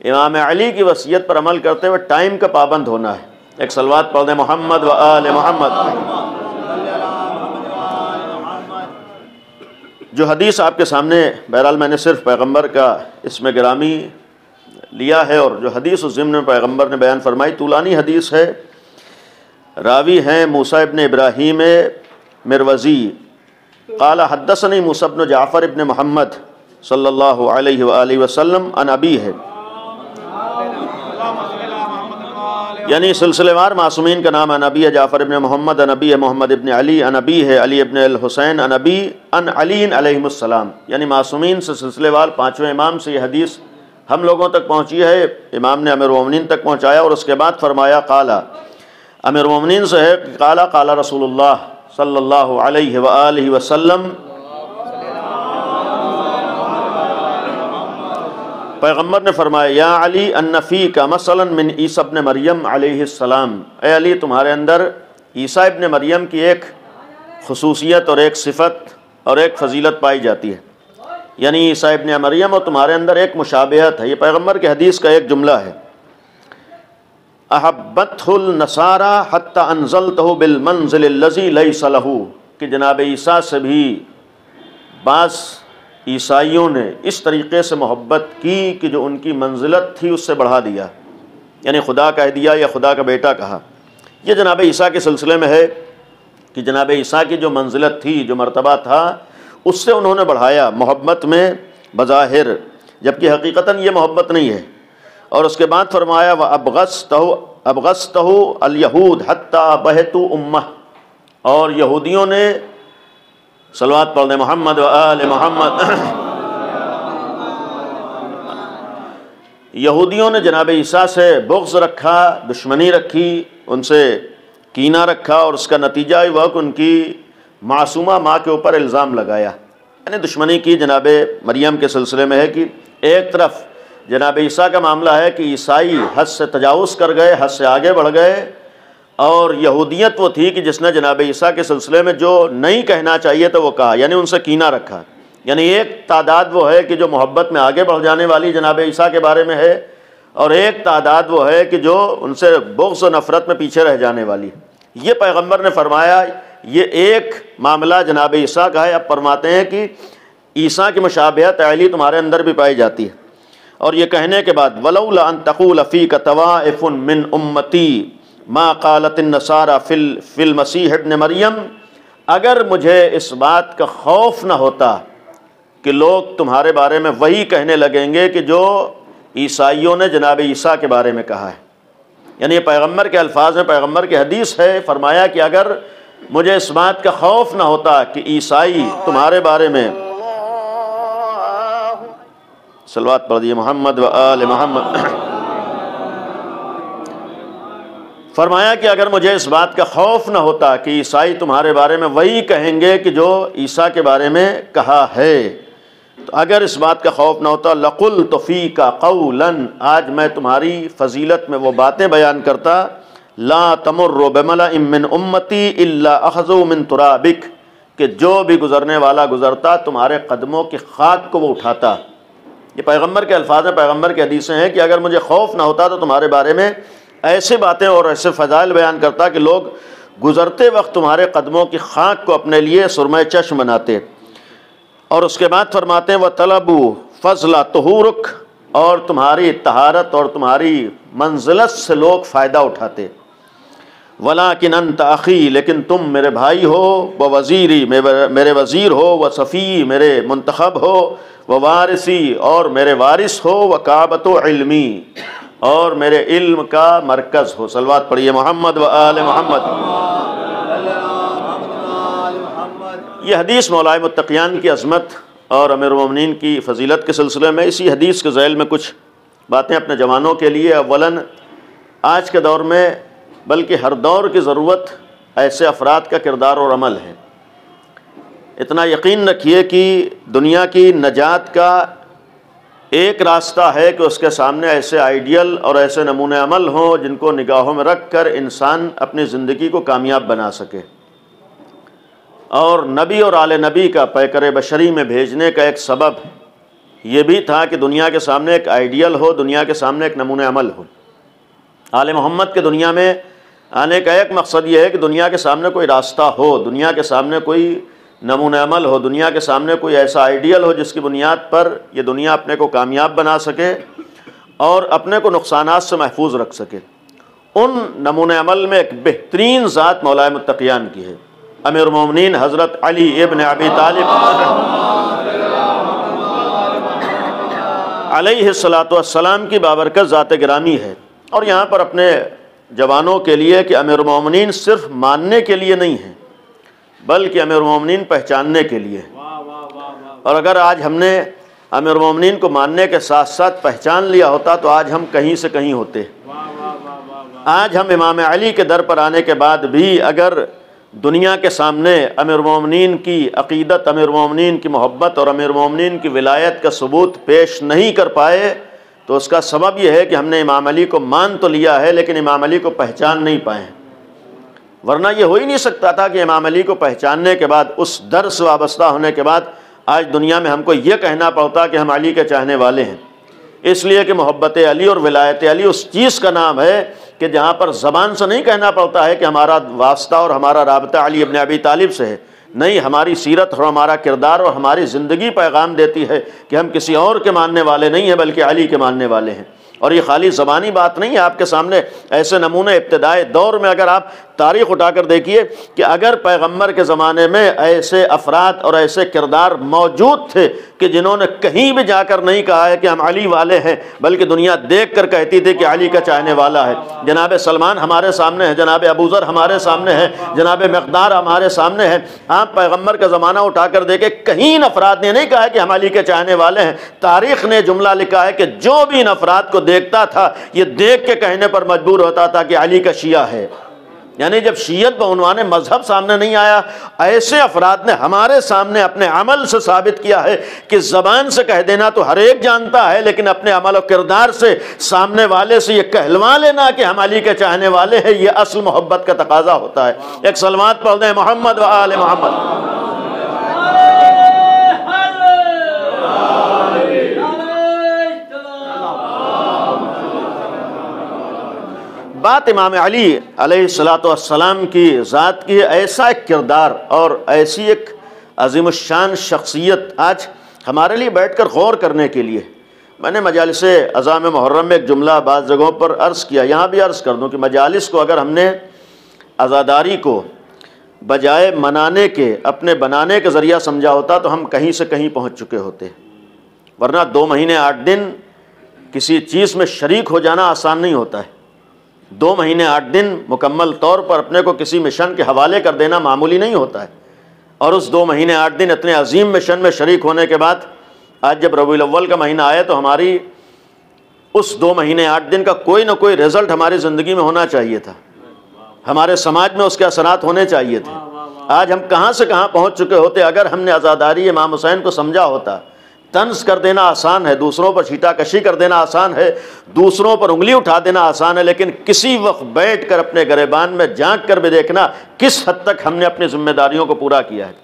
इमाम अली की वसीयत पर अमल करते हुए टाइम का पाबंद होना है। एक सलवात पढ़ दें, मोहम्मद व आले मोहम्मद। जो हदीस आपके सामने बहरहाल मैंने सिर्फ पैगंबर का इसमें गिरामी लिया है, और जो हदीस उस ज़िम्न में पैगंबर ने बयान फरमाई तूलानी हदीस है। रावी हैं मूसा इब्न इब्राहीम मिरवज़ी क़ाला हद्दसनी मूसा इब्न जाफ़र इब्न मोहम्मद सल्लल्लाहु अलैहि वआलिहि वसल्लम अन अबी है, यानी सिलसिलेवार मासूमीन का नाम अनबी है जाफ़र इब्न मोहम्मद, अनबी है मोहम्मद इब्न अली, अनबी है अली इब्न अल हुसैन, अनबी अन अली अलैहिस्सलाम, यानी मासूमीन से सिलसिलेवार 5वें इमाम से ये हदीस हम लोगों तक पहुँची है। इमाम ने अमीरुल मोमिनीन तक पहुँचाया और उसके बाद फरमाया क़ाला, अमीरुल मोमिनीन से है क़ाला क़ाला रसूलुल्लाह सल्लल्लाहु अलैहि वआलिहि वसल्लम, पैगम्बर ने फरमाया या अली अन्नफ़ी का मसलन मिन ईसा इब्न मरियम अलैहिस्सलाम, ए अली तुम्हारे अंदर ईसा इब्न मरियम की एक खुसूसियत और एक सिफत और एक फ़जीलत पाई जाती है, यानी ईसा इब्न मरियम और तुम्हारे अंदर एक मुशाबहत है। ये पैगम्बर के हदीस का एक जुमला है। अहब्बतहुल नसारा हत्ता अनज़लतहु बिल मंज़िल लज़ी लैसा लहू, कि जनाब ईसा से भी बास ईसाइयों ने इस तरीक़े से मोहब्बत की कि जो उनकी मंजिलत थी उससे बढ़ा दिया, यानी खुदा कह दिया या खुदा का बेटा कहा। ये जनाब ईसा के सिलसिले में है कि जनाब ईसा की जो मंजिलत थी, जो मर्तबा था, उससे उन्होंने बढ़ाया मोहब्बत में बज़ाहिर, जबकि हकीकतन ये मोहब्बत नहीं है। और उसके बाद फरमाया व अबगस्तहु अल यहूद हत्ता बहतु उम्मह, और यहूदियों ने, सलवात पढ़ दे मोहम्मद व आले मोहम्मद, यहूदियों ने जनाब ईसा से बुग़्ज़ रखा, दुश्मनी रखी, उनसे कीना रखा, और उसका नतीजा हुआ कि उनकी मासूमा माँ के ऊपर इल्ज़ाम लगाया, यानी दुश्मनी की जनाब मरियम के सिलसिले में है कि एक तरफ जनाब ईसा का मामला है कि ईसाई हद से तजावुज़ कर गए, हद से आगे बढ़ गए, और यहूदियत वो थी कि जिसने जनाब ईसा के सिलसिले में जो नहीं कहना चाहिए था वो कहा, यानी उनसे कीना रखा। यानी एक तादाद वो है कि जो मोहब्बत में आगे बढ़ जाने वाली जनाब ईसा के बारे में है, और एक तादाद वो है कि जो उनसे बुग़्ज़ और नफ़रत में पीछे रह जाने वाली। ये पैगम्बर ने फरमाया ये एक मामला जनाब ईसा का है। अब फरमाते हैं कि ईसा की मुशाबहत अली तुम्हारे अंदर भी पाई जाती है। और ये कहने के बाद वलौला अन तक़ूल फ़ीक तवाइफ़ुन मिन उम्मती मा क़ालतिन नसारा फ़िल मसीह इब्न मरियम, अगर मुझे इस बात का खौफ न होता कि लोग तुम्हारे बारे में वही कहने लगेंगे कि जो ईसाइयों ने जनाब ईसा के बारे में कहा है। यानी ये पैगम्बर के अल्फाज में, पैगम्बर की हदीस है, फरमाया कि अगर मुझे इस बात का खौफ न होता कि ईसाई तुम्हारे बारे में, सलवात पढ़ दिए मोहम्मद व आले मोहम्मद, फरमाया कि अगर मुझे इस बात का खौफ न होता कि ईसाई तुम्हारे बारे में वही कहेंगे कि जो ईसा के बारे में कहा है, तो अगर इस बात का खौफ न होता लकुल तफ़ी का कौलन, आज मैं तुम्हारी फजीलत में वो बातें बयान करता, ला तमुर्रु बिमलइम मिन उम्मती इल्ला अख़ज़ू मिन तुराबिक, कि जो भी गुज़रने वाला गुज़रता तुम्हारे कदमों की खाक को वो उठाता। ये पैगम्बर के अल्फाज हैं, पैगम्बर की हदीसें हैं कि अगर मुझे खौफ ना होता तो तुम्हारे बारे में ऐसे बातें और ऐसे फ़ज़ाइल बयान करता कि लोग गुज़रते वक्त तुम्हारे कदमों की खाक को अपने लिए सुरमे चश्म बनाते। और उसके बाद फरमाते हैं व तलबू फ़ज़ला तुहुरुक, और तुम्हारी तहारत और तुम्हारी मंजिलत से लोग फ़ायदा उठाते। वलाकिन अंत अख़ी, लेकिन तुम मेरे भाई हो, व वज़ीरी, मेरे वज़ीर हो, व सफ़ी, मेरे मुंतखब हो, व वारिसी, और मेरे वारिस हो, व काबतो इल्मी, और मेरे इल्म का मरकज़ हो। सलवात पढ़िए मोहम्मद व आले मोहम्मद। ये हदीस मौलाए मुत्तक़ियान की अज़मत और अमीरुल मोमिनीन की फ़जीलत के सिलसिले में, इसी हदीस के ज़ैल में कुछ बातें अपने जवानों के लिए। अव्वलन आज के दौर में, बल्कि हर दौर की ज़रूरत ऐसे अफराद का किरदार और अमल है। इतना यकीन रखिए कि दुनिया की नजात का एक रास्ता है कि उसके सामने ऐसे आइडियल और ऐसे नमूने अमल हों जिनको निगाहों में रख कर इंसान अपनी ज़िंदगी को कामयाब बना सके। और नबी और आले नबी का पैकर बशरी में भेजने का एक सबब ये भी था कि दुनिया के सामने एक आइडियल हो, दुनिया के सामने एक नमूने अमल हो। आले मोहम्मद के दुनिया में आने का एक मकसद ये है कि दुनिया के सामने कोई रास्ता हो, दुनिया के सामने कोई नमूने अमल हो, दुनिया के सामने कोई ऐसा आइडियल हो जिसकी बुनियाद पर ये दुनिया अपने को कामयाब बना सके और अपने को नुकसानात से महफूज रख सके। उन नमूने अमल में एक बेहतरीन ज़ात मौलाए मुत्तक़ियान की है, अमीरुल मोमिनीन हज़रत अली इब्न अबी तालिब अलैहिस्सलातु वस्सलाम की बाबरकत ज़ात गिरामी है। और यहाँ पर अपने जवानों के लिए कि अमीरुल मोमिनीन सिर्फ मानने के लिए नहीं है, बल्कि अमीरुल मोमिनीन पहचानने के लिए। और अगर आज हमने अमीरुल मोमिनीन को मानने के साथ साथ पहचान लिया होता तो आज हम कहीं से कहीं होते। आज हम इमाम अली के दर पर आने के बाद भी अगर दुनिया के सामने अमीरुल मोमिनीन की अक़ीदत, अमीरुल मोमिनीन की मोहब्बत और अमीरुल मोमिनीन की विलायत का सबूत पेश नहीं कर पाए तो उसका सबब यह है कि हमने इमाम अली को मान तो लिया है लेकिन इमाम अली को पहचान नहीं पाए। वरना ये हो ही नहीं सकता था कि इमाम अली को पहचानने के बाद, उस दर से वाबस्ता होने के बाद आज दुनिया में हमको ये कहना पड़ता कि हम अली के चाहने वाले हैं। इसलिए कि मोहब्बत अली और विलायत अली उस चीज़ का नाम है कि जहाँ पर ज़बान से नहीं कहना पड़ता है कि हमारा वास्ता और हमारा राबता अली इब्न अबी तालिब से है, नहीं, हमारी सीरत और हमारा किरदार और हमारी ज़िंदगी पैगाम देती है कि हम किसी और के मानने वाले नहीं हैं बल्कि अली के मानने वाले हैं। और ये खाली ज़बानी बात नहीं है, आपके सामने ऐसे नमूने इब्तिदाई दौर में अगर आप तारीख़ उठाकर देखिए कि अगर पैगम्बर के ज़माने में ऐसे अफराद और ऐसे किरदार मौजूद थे कि जिन्होंने कहीं भी जाकर नहीं कहा है कि हम अली वाले हैं, बल्कि दुनिया देख कर कहती थी कि अली का चाहने वाला है। जनाब सलमान हमारे सामने है, जनाब अबू ज़र हमारे सामने है, जनाब मक़दार हमारे सामने है। आप पैगम्बर का ज़माना उठाकर देखें, कहीं इन अफराद ने नहीं कहा है कि हम अली के चाहने वाले हैं। तारीख़ ने जुमला लिखा है कि जो भी इन अफराद को देखता था ये देख के कहने पर मजबूर होता था कि अली का शिया है। यानी जब शीयत बउनवान मजहब सामने नहीं आया, ऐसे अफराद ने हमारे सामने अपने अमल से साबित किया है कि ज़बान से कह देना तो हर एक जानता है, लेकिन अपने अमल और किरदार से सामने वाले से ये कहलवा लेना कि हम अली के चाहने वाले हैं, ये असल मोहब्बत का तकाजा होता है। एक सलवात पढ़ दें, मोहम्मद व आले मोहम्मद। बात इमाम अली अलैहिस्सलातु वस्सलाम की ज़ात की ऐसा एक किरदार और ऐसी एक अज़ीमुश्शान शख्सियत आज हमारे लिए बैठकर गौर करने के लिए, मैंने मजालिस अज़ाम मुहर्रम में एक जुमला बाज़ जगहों पर अर्ज़ किया, यहाँ भी अर्ज़ कर दूँ कि मजालिस को अगर हमने आज़ादारी को बजाय मनाने के अपने बनाने के ज़रिया समझा होता तो हम कहीं से कहीं पहुँच चुके होते। वरना 2 महीने 8 दिन किसी चीज़ में शरीक हो जाना आसान नहीं होता है। 2 महीने 8 दिन मुकम्मल तौर पर अपने को किसी मिशन के हवाले कर देना मामूली नहीं होता है। और उस 2 महीने 8 दिन इतने अजीम मिशन में शरीक होने के बाद आज जब रबीउल अव्वल का महीना आया तो हमारी उस 2 महीने 8 दिन का कोई ना कोई रिज़ल्ट हमारी ज़िंदगी में होना चाहिए था, हमारे समाज में उसके असरात होने चाहिए थे। आज हम कहाँ से कहाँ पहुँच चुके होते अगर हमने आज़ादारी इमाम हुसैन को समझा होता। तंज कर देना आसान है, दूसरों पर छीटाकशी कर देना आसान है, दूसरों पर उंगली उठा देना आसान है, लेकिन किसी वक्त बैठ कर अपने गिरेबान में झांक कर भी देखना किस हद तक हमने अपनी जिम्मेदारियों को पूरा किया है।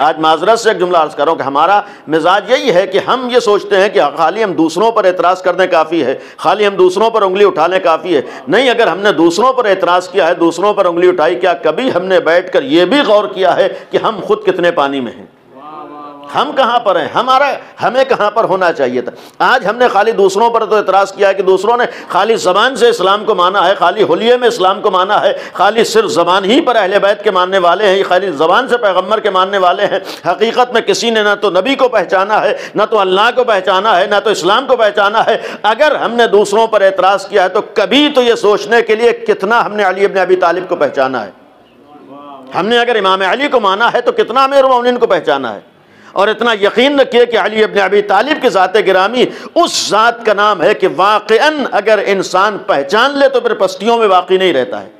आज माजरत से एक जुमला अर्ज़ कर रहा हूँ कि हमारा मिजाज यही है कि हम ये सोचते हैं कि खाली हम दूसरों पर एतराज़ करने काफ़ी है, खाली हम दूसरों पर उंगली उठाने काफ़ी है। नहीं, अगर हमने दूसरों पर एतराज़ किया है, दूसरों पर उंगली उठाई, क्या कभी हमने बैठ कर ये भी गौर किया है कि हम खुद कितने पानी में हैं, हम कहाँ पर हैं, हमें कहाँ पर होना चाहिए था। आज हमने खाली दूसरों पर तो एतराज़ किया है कि दूसरों ने खाली ज़बान से इस्लाम को माना है, खाली हुलिये में इस्लाम को माना है, खाली सिर्फ ज़बान ही पर अहले बैत के मानने वाले हैं, खाली ज़बान से पैगम्बर के मानने वाले हैं। हकीकत में किसी ने ना तो नबी को पहचाना है, ना तो अल्लाह को पहचाना है, ना तो इस्लाम को पहचाना है। अगर हमने दूसरों पर एतराज़ किया है तो कभी तो ये सोचने के लिए कितना हमने अली इब्न अबी तालिब को पहचाना है। हमने अगर इमाम अली को माना है तो कितना अमीर मोमिनीन को पहचाना है। और इतना यकीन रखिए कि अली इब्न अबी तालिब की ज़ात गिरामी उस ज़ात का नाम है कि वाक़अन अगर इंसान पहचान ले तो फिर पस्तियों में बाकी नहीं रहता है।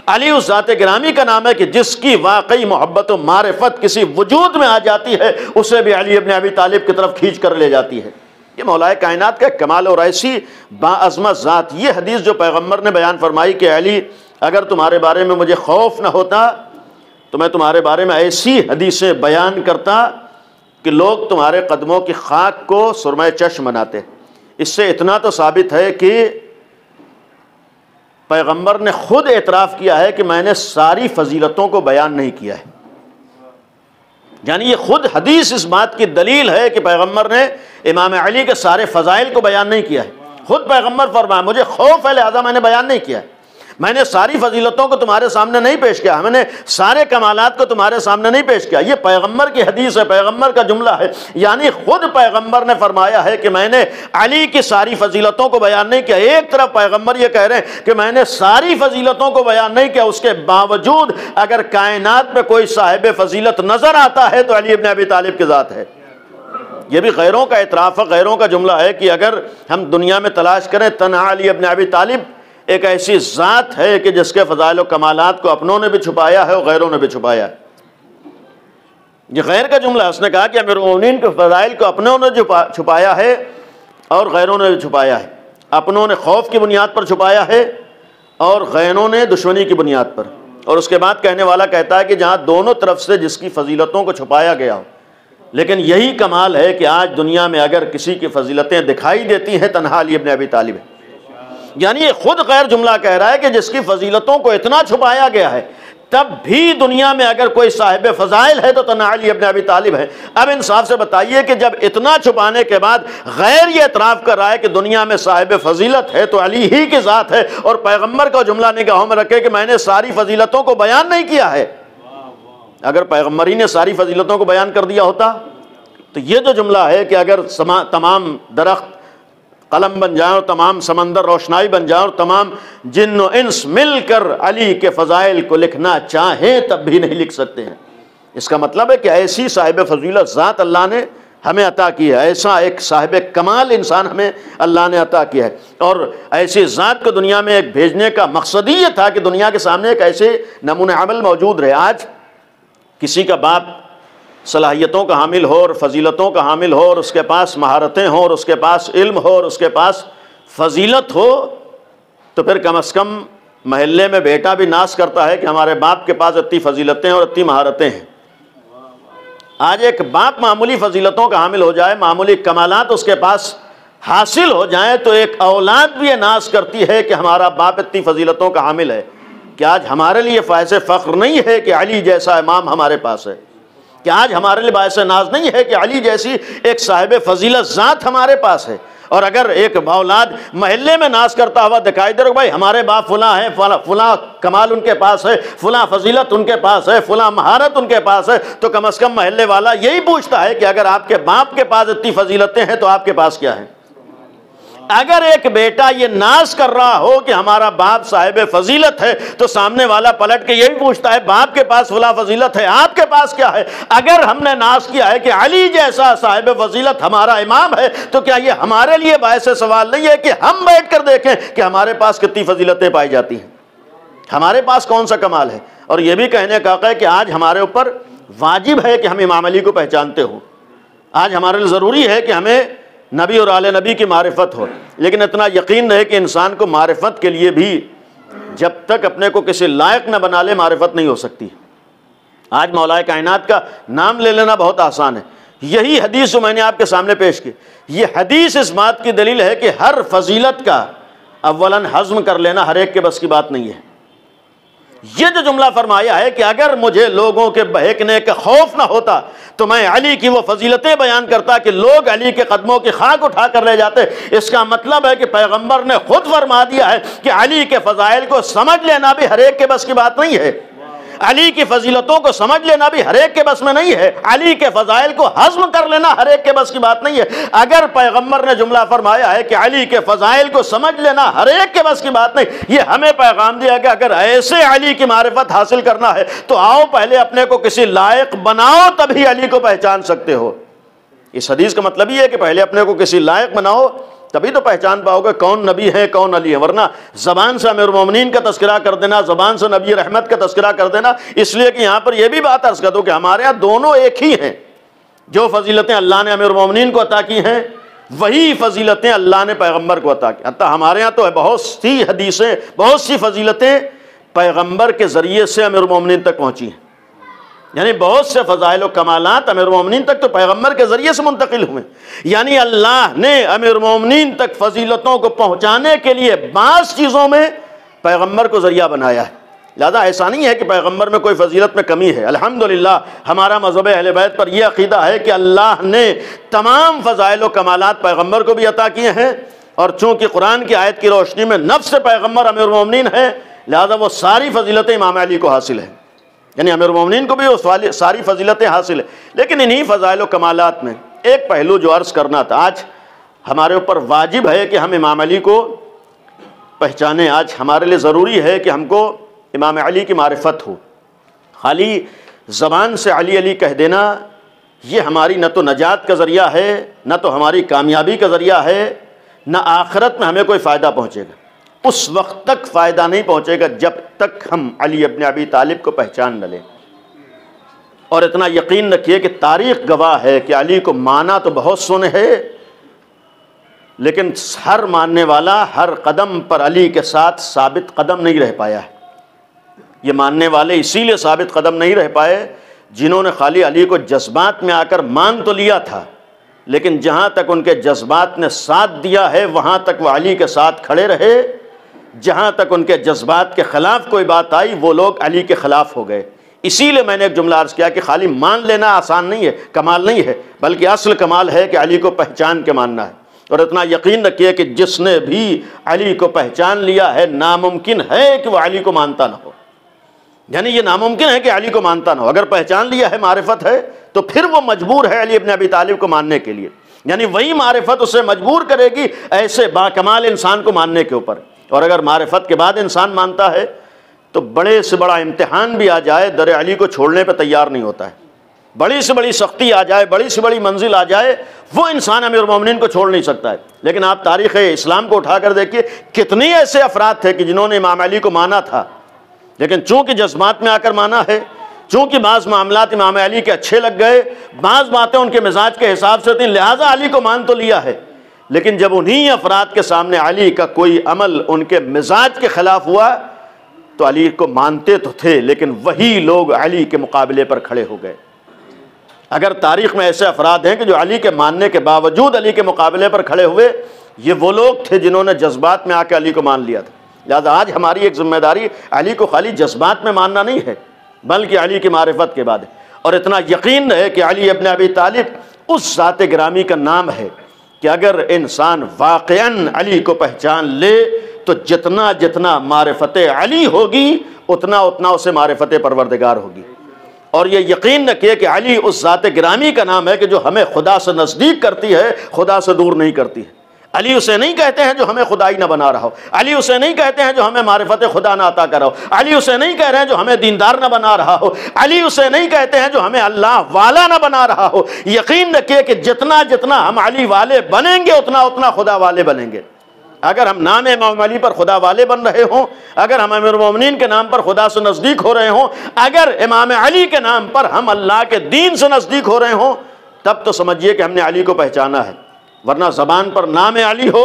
अली उस ज़ात गिरामी का नाम है कि जिसकी वाकई मोहब्बत और मारिफत किसी वजूद में आ जाती है उसे भी अली इब्न अबी तालिब की तरफ खींच कर ले जाती है। ये मौलाए कायनात का कमाल और ऐसी बाअज़मत ज़ात। ये हदीस जो पैगम्बर ने बयान फरमाई कि अली अगर तुम्हारे बारे में मुझे खौफ न होता तो मैं तुम्हारे बारे में ऐसी हदीसें बयान करता कि लोग तुम्हारे कदमों की खाक को सुरमे चश्म बनाते। इससे इतना तो साबित है कि पैगंबर ने खुद एतराफ़ किया है कि मैंने सारी फजीलतों को बयान नहीं किया है। यानी ये खुद हदीस इस बात की दलील है कि पैगंबर ने इमाम अली के सारे फ़ज़ाइल को बयान नहीं किया है। खुद पैगंबर फरमाया मुझे खौफ है लिहाजा मैंने बयान नहीं किया है, मैंने सारी फजीलतों को तुम्हारे सामने नहीं पेश किया, मैंने सारे कमालात को तुम्हारे सामने नहीं पेश किया। ये पैगंबर की हदीस है, पैगंबर का जुमला है। यानी खुद पैगंबर ने फरमाया है कि मैंने अली की सारी फजीलतों को बयान नहीं किया। एक तरफ पैगंबर ये कह रहे हैं कि मैंने सारी फजीलतों को बयान नहीं किया, उसके बावजूद अगर कायनात में कोई साहिब फजीलत नजर आता है तो अली इब्न अबी तालिब की ज़ात है। ये भी गैरों का एतराफ़ है, गैरों का जुमला है कि अगर हम दुनिया में तलाश करें तन्हा अली इब्न अबी तालिब एक ऐसी ज़ात है कि जिसके फ़ज़ाइल और कमालात को अपनों ने भी छुपाया है और गैरों ने भी छुपाया है। ये गैर का जुमला है, उसने कहा कि अमीरुल मोमिनीन के फ़ज़ाइल को अपनों ने छुपाया है और गैरों ने भी छुपाया है। अपनों ने खौफ की बुनियाद पर छुपाया है और गैरों ने दुश्मनी की बुनियाद पर। और उसके बाद कहने वाला कहता है कि जहाँ दोनों तरफ से जिसकी फजीलतों को छुपाया गया हो। लेकिन यही कमाल है कि आज दुनिया में अगर किसी की फजीलतें दिखाई देती हैं तन्हा अली इब्न अबी तालिब है। यानी ये खुद गैर जुमला कह रहा है कि जिसकी फजीलतों को इतना छुपाया गया है, तब भी दुनिया में अगर कोई साहिब फ़ज़ाइल है तो तना अली इब्न अबी तालिब है। अब इंसाफ से बताइए कि जब इतना छुपाने के बाद गैर ये एतराफ़ कर रहा है कि दुनिया में साहिब फ़जीलत है तो अली ही की ज़ात है, और पैगम्बर का जुमला निगाहों में रखे कि मैंने सारी फजीलतों को बयान नहीं किया है। अगर पैगम्बर ही ने सारी फजीलतों को बयान कर दिया होता तो ये जो जुमला है कि अगर तमाम दरख्त कलम बन जाए और तमाम समंदर रोशनाई बन जाए और तमाम जिन्न व इंस मिलकर अली के फ़ज़ाइल को लिखना चाहें तब भी नहीं लिख सकते हैं। इसका मतलब है कि ऐसी साहिब फजीलत ज़ात अल्लाह ने हमें अता की है, ऐसा एक साहिब कमाल इंसान हमें अल्लाह ने अता किया है, और ऐसी ज़ात को दुनिया में एक भेजने का मकसद ही ये था कि दुनिया के सामने एक ऐसे नमूने अमल मौजूद रहे। आज किसी का बाप सलाहियतों का हामिल हो और फजीलतों का हामिल हो और उसके पास महारतें हों और उसके पास इल्म हो और उसके पास फजीलत हो, तो फिर कम अज़ कम महल्ले में बेटा भी नाश करता है कि हमारे बाप के पास इतनी फजीलतें और इतनी महारतें हैं। आज एक बाप मामूली फजीलतों का हामिल हो जाए, मामूली कमालात उसके पास हासिल हो जाए, तो एक औलाद भी ये नाश करती है कि हमारा बाप इतनी फजीलतों का हामिल है। कि आज हमारे लिए फ़ायज़ फ़ख्र नहीं है कि अली जैसा इमाम हमारे पास है, कि आज हमारे लिए बायस नाज नहीं है कि अली जैसी एक साहिब फजीलत ज़ात हमारे पास है। और अगर एक औलाद महल्ले में नाश करता हुआ दिखाई दे, भाई हमारे बाप फुला है, फुला कमाल उनके पास है, फुला फजीलत उनके पास है, फुला महारत उनके पास है, तो कम अज़ कम महल्ले वाला यही पूछता है कि अगर आपके बाप के पास इतनी फजीलतें हैं तो आपके पास क्या है। अगर एक बेटा ये नाश कर रहा हो कि हमारा बाप साहिब फजीलत है, तो सामने वाला पलट के यही पूछता है बाप के पास फला फजीलत है, आपके पास क्या है। अगर हमने नाश किया है कि अली जैसा साहिब फजीलत हमारा इमाम है, तो क्या ये हमारे लिए बायस सवाल नहीं है कि हम बैठ कर देखें कि हमारे पास कितनी फजीलतें पाई जाती हैं, हमारे पास कौन सा कमाल है। और यह भी कहने का है कि आज हमारे ऊपर वाजिब है कि हम इमाम अली को पहचानते हो, आज हमारे लिए ज़रूरी है कि हमें नबी और आले नबी की मारिफत हो। लेकिन इतना यकीन रहे कि इंसान को मारिफत के लिए भी जब तक अपने को किसी लायक न बना ले मारिफत नहीं हो सकती। आज मौलाए कायनात का नाम ले लेना बहुत आसान है। यही हदीस जो मैंने आपके सामने पेश की, ये हदीस इस बात की दलील है कि हर फजीलत का अव्वलन हज़्म कर लेना हर एक के बस की बात नहीं है। ये जो जुमला फरमाया है कि अगर मुझे लोगों के बहकने का खौफ ना होता तो मैं अली की वो फजीलतें बयान करता कि लोग अली के कदमों की खाक उठा कर ले जाते। इसका मतलब है कि पैगंबर ने खुद फरमा दिया है कि अली के फजाइल को समझ लेना भी हर एक के बस की बात नहीं है, अली की फजीलतों को समझ लेना भी हर एक के बस में नहीं है, अली के फजाइल को हज़्म कर लेना हर एक के बस की बात नहीं है। अगर पैगंबर ने जुमला फरमाया है कि अली के फजाइल को समझ लेना हर एक के बस की बात नहीं, ये हमें पैगाम दिया कि अगर ऐसे अली की मारिफत हासिल करना है तो आओ पहले अपने को किसी लायक बनाओ, तभी अली को पहचान सकते हो। इस हदीस का मतलब ये है कि पहले अपने को किसी लायक बनाओ, तभी तो पहचान पाओगे कौन नबी है कौन अली है। वरना ज़बान से अमीरुल मोमिनीन का तस्करा कर देना, ज़बान से नबी रहमत का तस्करा कर देना। इसलिए कि यहाँ पर यह भी बात अर्ज़ कर दो कि हमारे यहाँ दोनों एक ही हैं। जो फजीलतें अल्लाह ने अमीरुल मोमिनीन को अता की हैं, वही फजीलतें अल्लाह ने पैगम्बर को अता की। अतः हमारे यहाँ तो है बहुत सी हदीसें, बहुत सी फजीलतें पैगम्बर के ज़रिए से अमीरुल मोमिनीन तक पहुँची हैं। यानी बहुत से फ़ज़ाइल और कमालात अमीरुल मोमिनीन तक तो पैगम्बर के ज़रिए से मुंतकिल हुए। यानी अल्लाह ने अमीरुल मोमिनीन तक फ़जीलतों को पहुँचाने के लिए बाज़ चीज़ों में पैगम्बर को ज़रिया बनाया है। लिहाजा ऐसा नहीं है कि पैगम्बर में कोई फजीलत में कमी है। अल्हम्दुलिल्लाह हमारा मज़हब अहले बैत पर यह अक़ीदा है कि अल्लाह ने तमाम फ़ज़ाइल और कमालात पैगम्बर को भी अता किए हैं, और चूँकि कुरान की आयत की रोशनी में नफ्स पैगम्बर अमीरुल मोमिनीन है, लिहाजा वो सारी फजीलतें इमाम अली को हासिल है। यानी अमीरुल मोमिनीन को भी वो सारी फजीलतें हासिल है। लेकिन इन्हीं फ़ज़ाइल और कमालात में एक पहलू जो अर्ज़ करना था, आज हमारे ऊपर वाजिब है कि हम इमाम अली को पहचानें। आज हमारे लिए ज़रूरी है कि हमको इमाम अली की मारिफत हो। खाली ज़बान से अली अली कह देना ये हमारी न तो नजात का ज़रिया है, न तो हमारी कामयाबी का ज़रिया है, न आखिरत में हमें कोई फ़ायदा पहुँचेगा। उस वक्त तक फ़ायदा नहीं पहुँचेगा जब तक हम अली इब्न अबी तालिब को पहचान न लें। और इतना यकीन रखिए कि तारीख़ गवाह है कि अली को माना तो बहुत सुने है, लेकिन हर मानने वाला हर कदम पर अली के साथ साबित कदम नहीं रह पाया है। ये मानने वाले इसीलिए साबित कदम नहीं रह पाए जिन्होंने खाली अली को जज्बात में आकर मान तो लिया था, लेकिन जहाँ तक उनके जज्बात ने साथ दिया है वहाँ तक वह अली के साथ खड़े रहे जहाँ तक उनके जज्बात के ख़िलाफ़ कोई बात आई वो लोग अली के ख़िलाफ़ हो गए। इसीलिए मैंने एक जुमला अर्ज़ किया कि खाली मान लेना आसान नहीं है, कमाल नहीं है, बल्कि असल कमाल है कि अली को पहचान के मानना है। और इतना यकीन रखिए कि जिसने भी अली को पहचान लिया है, नामुमकिन है कि वह अली को मानता ना हो। यानी ये नामुमकिन है कि अली को मानता ना हो। अगर पहचान लिया है, मारिफत है, तो फिर वो मजबूर है अली इब्न अबी तालिब को मानने के लिए। यानी वही मारिफत उसे मजबूर करेगी ऐसे बाकमाल इंसान को मानने के ऊपर। और अगर मारिफत के बाद इंसान मानता है तो बड़े से बड़ा इम्तिहान भी आ जाए, दर अली को छोड़ने पर तैयार नहीं होता है। बड़ी से बड़ी सख्ती आ जाए, बड़ी से बड़ी मंजिल आ जाए, वो इंसान अमीरुल मोमिनीन को छोड़ नहीं सकता है। लेकिन आप तारीख़ इस्लाम को उठाकर देखिए, कितने ऐसे अफराद थे कि जिन्होंने इमाम अली को माना था, लेकिन चूंकि जज्बात में आकर माना है, चूंकि बाज़ मामलात इमाम अली के अच्छे लग गए, बाज़ बातें उनके मिजाज के हिसाब से थी, लिहाजा अली को मान तो लिया है। लेकिन जब उन्हीं अफराद के सामने अली का कोई अमल उनके मिजाज के ख़िलाफ़ हुआ तो अली को मानते तो थे, लेकिन वही लोग अली के मुकाबले पर खड़े हो गए। अगर तारीख़ में ऐसे अफराद हैं कि जो अली के मानने के बावजूद अली के मुकाबले पर खड़े हुए, ये वो लोग थे जिन्होंने जज्बात में आकर अली को मान लिया था। लिहाजा आज हमारी एक जिम्मेदारी अली को खाली जज्बात में मानना नहीं है, बल्कि अली की मारिफत के बाद है। और इतना यकीन है कि अली इब्न अबी तालिब उस ज़ात गिरामी का नाम है कि अगर इंसान वाक़अन अली को पहचान ले तो जितना जितना मारिफत अली होगी उतना उतना उसे मारिफत परवरदिगार होगी। और ये यकीन रखिए कि अली उस ज़ात गिरामी का नाम है कि जो हमें खुदा से नज़दीक करती है, खुदा से दूर नहीं करती है। अली उसे नहीं कहते हैं जो हमें खुदाई ना बना रहा हो, अली उसे नहीं कहते हैं जो हमें मारिफत खुदा ना अता करा हो, अली उसे नहीं कह रहे हैं जो हमें दीनदार ना बना रहा हो, अली उसे नहीं कहते हैं जो हमें अल्लाह वाला ना बना रहा हो। यकीन रखिए कि जितना जितना हम अली वाले बनेंगे उतना उतना खुदा वाले बनेंगे। अगर हम नाम इमाम अली पर खुदा वाले बन रहे हों, अगर हम अमीरुल मोमिनीन के नाम पर खुदा से नज़दीक हो रहे हों, अगर इमाम अली के नाम पर हम अल्लाह के दीन से नज़दीक हो रहे हों, तब तो समझिए कि हमने अली को पहचाना है। वरना ज़बान पर नाम अली हो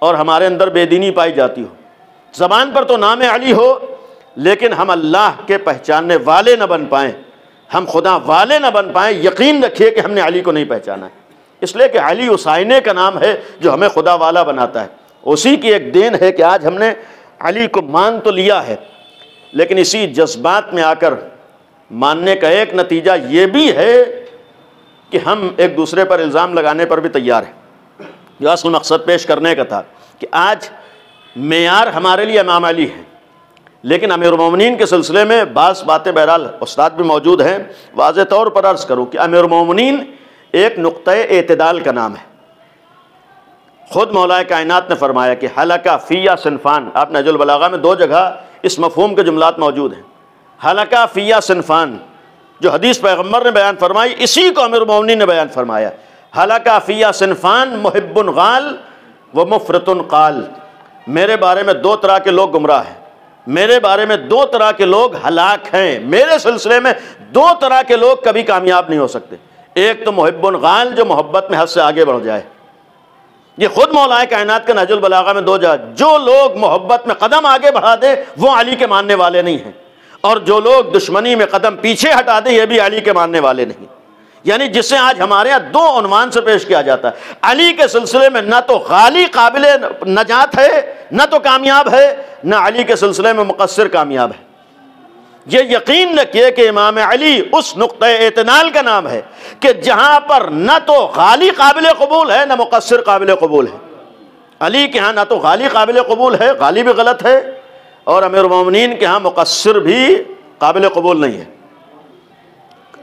और हमारे अंदर बेदीनी पाई जाती हो। ज़बान पर तो नाम अली हो लेकिन हम अल्लाह के पहचानने वाले न बन पाएँ, हम खुदा वाले न बन पाएँ, यकीन रखिए कि हमने अली को नहीं पहचाना है। इसलिए कि अली उस आईने का नाम है जो हमें खुदा वाला बनाता है। उसी की एक देन है कि आज हमने अली को मान तो लिया है, लेकिन इसी जज्बात में आकर मानने का एक नतीजा ये भी है कि हम एक दूसरे पर इल्ज़ाम लगाने पर भी तैयार हैं। जो असल मकसद पेश करने का था कि आज मेयार हमारे लिए इमाम अली है, लेकिन अमीरुल मोमिनीन के सिलसिले में बाज़ बातें, बहरहाल उस्ताद भी मौजूद हैं, वाज़ेह तौर पर अर्ज़ करूँ कि अमीरुल मोमिनीन एक नुक्ते एतदाल का नाम है। खुद मौलाए कायनात ने फरमाया कि हलका फ़िया सिनफ़ान, आप नहजुल बलागा में 2 जगह इस मफ़हूम के जुमलात मौजूद हैं। हलका फ़िया सिनफ़ान जो हदीस पैगम्बर ने बयान फरमाई, इसी को अमीरुल मोमिनीन ने बयान फरमाया। हलका फ़िया सिनफ़ान मुहिब्बुन गाल व मुफ़रतुन क़ाल, मेरे बारे में 2 तरह के लोग गुमराह हैं, मेरे बारे में 2 तरह के लोग हलाक हैं, मेरे सिलसिले में 2 तरह के लोग कभी कामयाब नहीं हो सकते। एक तो मुहिब्बुन गाल, जो मोहब्बत में हद से आगे बढ़ जाए। ये खुद मौलाए कायनात के नहजुल बलागा में 2 जगह, जो लोग मोहब्बत में कदम आगे बढ़ा दे वो अली के मानने वाले नहीं हैं, और जो लोग दुश्मनी में कदम पीछे हटा दे ये भी अली के मानने वाले नहीं। यानी जिसे आज हमारे यहाँ 2 उन्वान से पेश किया जाता है, अली के सिलसिले में न तो गाली काबिल नजात है, न तो कामयाब है, न अली के सिलसिले में मुकस्सिर कामयाब है। ये यकीन रखिए कि इमाम अली उस नुक्ते एतनाल का नाम है कि जहाँ पर न तो गाली काबिल कबूल है न मुकस्सिर काबिल कबूल है। अली के यहाँ न तो गाली काबिल कबूल है, गाली भी गलत है, और अमीरुल मोमिनीन के यहाँ मुकस्सिर भी काबिल कबूल नहीं है।